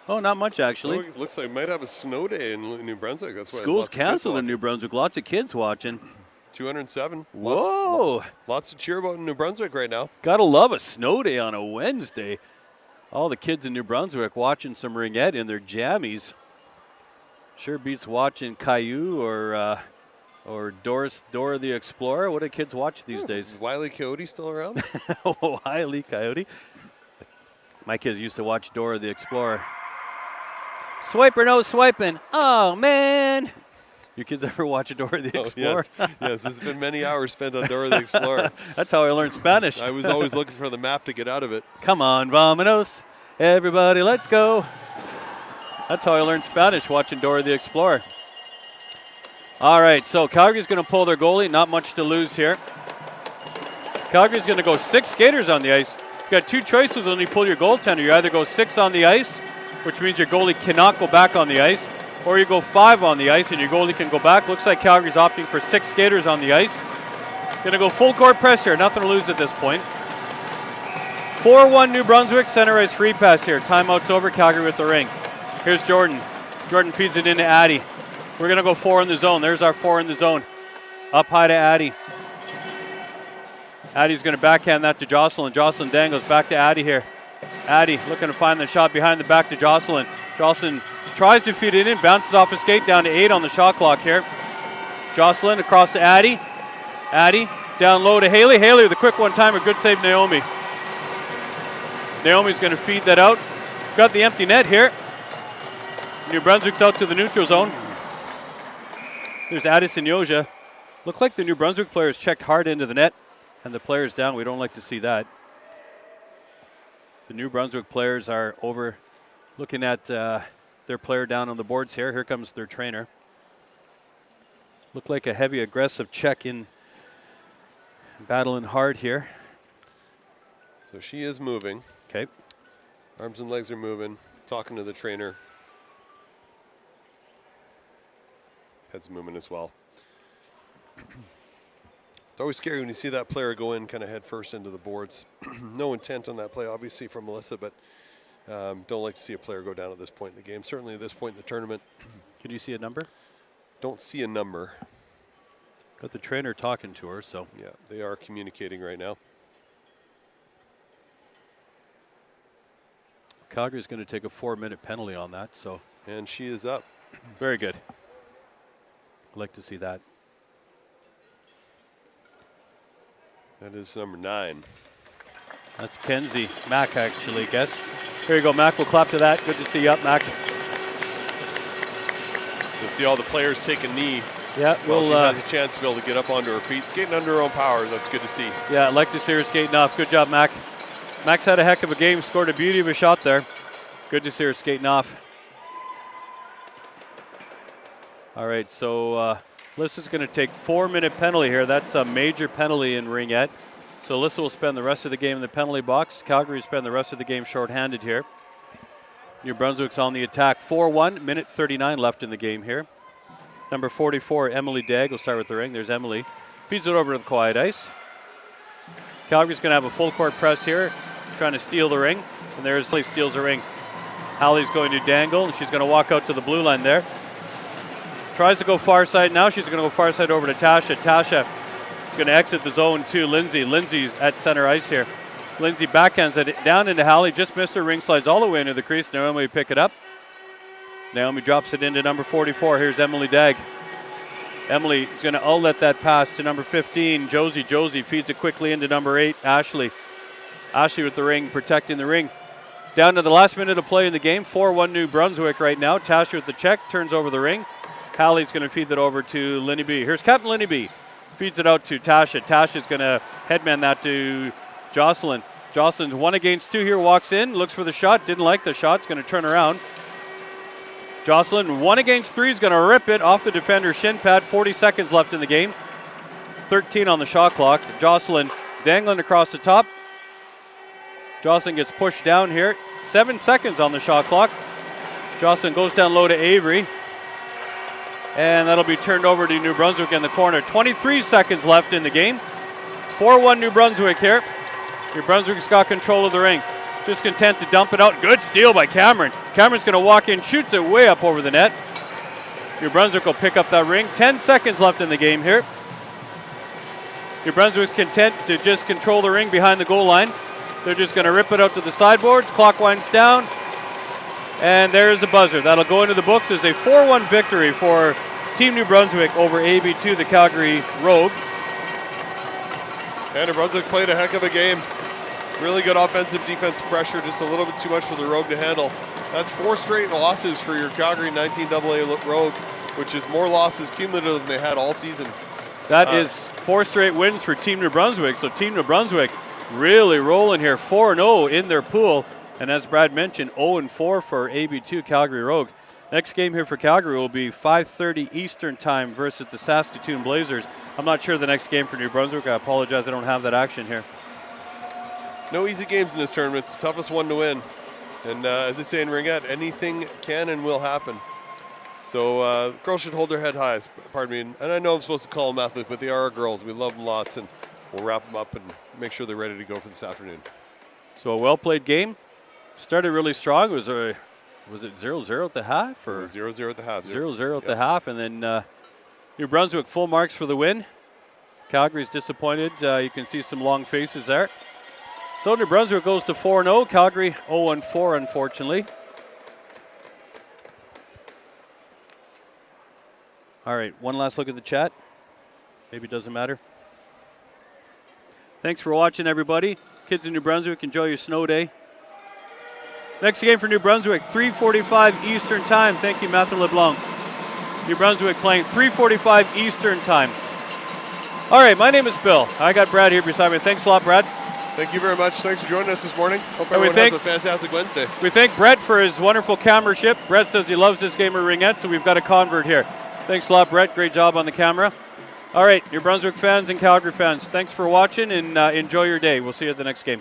Oh, not much, actually. Oh, looks like we might have a snow day in New Brunswick. That's why school's canceled in New Brunswick. Lots of kids watching. 207. Whoa. Lots to cheer about in New Brunswick right now. Gotta love a snow day on a Wednesday. All the kids in New Brunswick watching some Ringette in their jammies. Sure beats watching Caillou or Dora the Explorer. What do kids watch these days? Is Wile E. Coyote still around? Wile E. Coyote. My kids used to watch Dora the Explorer. Swiper, no swiping. Oh, man. You kids ever watch Dora the Explorer? Yes, there's been many hours spent on Dora the Explorer. That's how I learned Spanish. I was always looking for the map to get out of it. Come on, vamonos. Everybody, let's go. That's how I learned Spanish, watching Dora the Explorer. All right, so Calgary's going to pull their goalie. Not much to lose here. Calgary's going to go 6 skaters on the ice. You've got 2 choices when you pull your goaltender. You either go 6 on the ice, which means your goalie cannot go back on the ice, or you go 5 on the ice and your goalie can go back. Looks like Calgary's opting for 6 skaters on the ice. Going to go full court press here. Nothing to lose at this point. 4-1 New Brunswick. Center ice free pass here. Timeout's over. Calgary with the ring. Here's Jordan. Jordan feeds it into Addie. We're going to go 4 in the zone. There's our 4 in the zone. Up high to Addie. Addie's going to backhand that to Jocelyn. Jocelyn dangles back to Addie here. Addie looking to find the shot behind the back to Jocelyn. Jocelyn tries to feed it in, bounces off his skate down to 8 on the shot clock here. Jocelyn across to Addie. Addie down low to Haley. Haley with a quick one-timer. Good save, Naomi. Naomi's going to feed that out. Got the empty net here. New Brunswick's out to the neutral zone. There's Addison Yoja. Looked like the New Brunswick players checked hard into the net, and the players down. We don't like to see that. The New Brunswick players are over looking at their player down on the boards here. Here comes their trainer. Looked like a heavy aggressive check in, battling hard here. So she is moving. Okay. Arms and legs are moving, talking to the trainer. Head's moving as well. It's always scary when you see that player go in kind of head first into the boards. No intent on that play, obviously, from Melissa, but don't like to see a player go down at this point in the game. Certainly at this point in the tournament. Can you see a number? Don't see a number. Got the trainer talking to her, so. Yeah, they are communicating right now. Calgary's going to take a 4-minute penalty on that, so. And she is up. Very good. I'd like to see that. That is number 9. That's Kenzie. Mac, actually, I guess. Here you go, Mac. We'll clap to that. Good to see you up, Mac. You'll see all the players take a knee Yeah, well, she has a chance to be able to get up onto her feet. Skating under her own power, that's good to see. Yeah, I'd like to see her skating off. Good job, Mac. Mac's had a heck of a game, scored a beauty of a shot there. Good to see her skating off. All right, so Alyssa's going to take 4-minute penalty here. That's a major penalty in Ringette. So Alyssa will spend the rest of the game in the penalty box. Calgary will spend the rest of the game shorthanded here. New Brunswick's on the attack. 4-1, minute 39 left in the game here. Number 44, Emily Dagg, will start with the ring. There's Emily. Feeds it over to the quiet ice. Calgary's going to have a full court press here, trying to steal the ring. And there's Hallie steals the ring. Hallie's going to dangle, and she's going to walk out to the blue line there. Tries to go far side now. She's going to go far side over to Tasha. Tasha is going to exit the zone to Lindsay. Lindsay's at center ice here. Lindsay backhands it down into Hallie. Just missed her. Ring slides all the way into the crease. Naomi pick it up. Naomi drops it into number 44. Here's Emily Dagg. Emily is going to outlet that pass to number 15, Josie. Josie feeds it quickly into number 8, Ashley. Ashley with the ring, protecting the ring. Down to the last minute of play in the game. 4-1 New Brunswick right now. Tasha with the check, turns over the ring. Hallie's going to feed that over to Linny B. Here's Captain Linny B. Feeds it out to Tasha. Tasha's going to headman that to Jocelyn. Jocelyn's 1 against 2 here, walks in, looks for the shot, didn't like the shot, is going to turn around. Jocelyn, 1 against 3, is going to rip it off the defender's shin pad. 40 seconds left in the game. 13 on the shot clock. Jocelyn dangling across the top. Jocelyn gets pushed down here. 7 seconds on the shot clock. Jocelyn goes down low to Avery. And that'll be turned over to New Brunswick in the corner. 23 seconds left in the game. 4-1 New Brunswick here. New Brunswick's got control of the ring. Just content to dump it out. Good steal by Cameron. Cameron's going to walk in, shoots it way up over the net. New Brunswick will pick up that ring. 10 seconds left in the game here. New Brunswick's content to just control the ring behind the goal line. They're just going to rip it out to the sideboards. Clock winds down. And there's a buzzer. That'll go into the books as a 4-1 victory for Team New Brunswick over AB2, the Calgary Rogue. And New Brunswick played a heck of a game. Really good offensive, defensive pressure, just a little bit too much for the Rogue to handle. That's 4 straight losses for your Calgary 19AA Rogue, which is more losses cumulative than they had all season. That is 4 straight wins for Team New Brunswick. So Team New Brunswick really rolling here, 4-0 in their pool. And as Brad mentioned, 0-4 for AB2 Calgary Rogue. Next game here for Calgary will be 5:30 Eastern time versus the Saskatoon Blazers. I'm not sure the next game for New Brunswick. I apologize, I don't have that action here. No easy games in this tournament. It's the toughest one to win. And as they say in Ringette, anything can and will happen. So girls should hold their head high. Pardon me. And I know I'm supposed to call them athletes, but they are our girls. We love them lots, and we'll wrap them up and make sure they're ready to go for this afternoon. So a well-played game. Started really strong. Was it 0-0 at the half? Or 0-0 at the half. 0-0 at the half, and then New Brunswick full marks for the win. Calgary's disappointed. You can see some long faces there. So New Brunswick goes to 4-0. Calgary 0-4, unfortunately. All right, one last look at the chat. Maybe it doesn't matter. Thanks for watching, everybody. Kids in New Brunswick, enjoy your snow day. Next game for New Brunswick, 3:45 Eastern time. Thank you, Matthew LeBlanc. New Brunswick playing 3:45 Eastern time. All right, my name is Bill. I got Brad here beside me. Thanks a lot, Brad. Thanks for joining us this morning. Hope everyone has a fantastic Wednesday. We thank Brett for his wonderful cameramanship. Brett says he loves this game of Ringette, so we've got a convert here. Thanks a lot, Brett. Great job on the camera. All right, New Brunswick fans and Calgary fans, thanks for watching, and enjoy your day. We'll see you at the next game.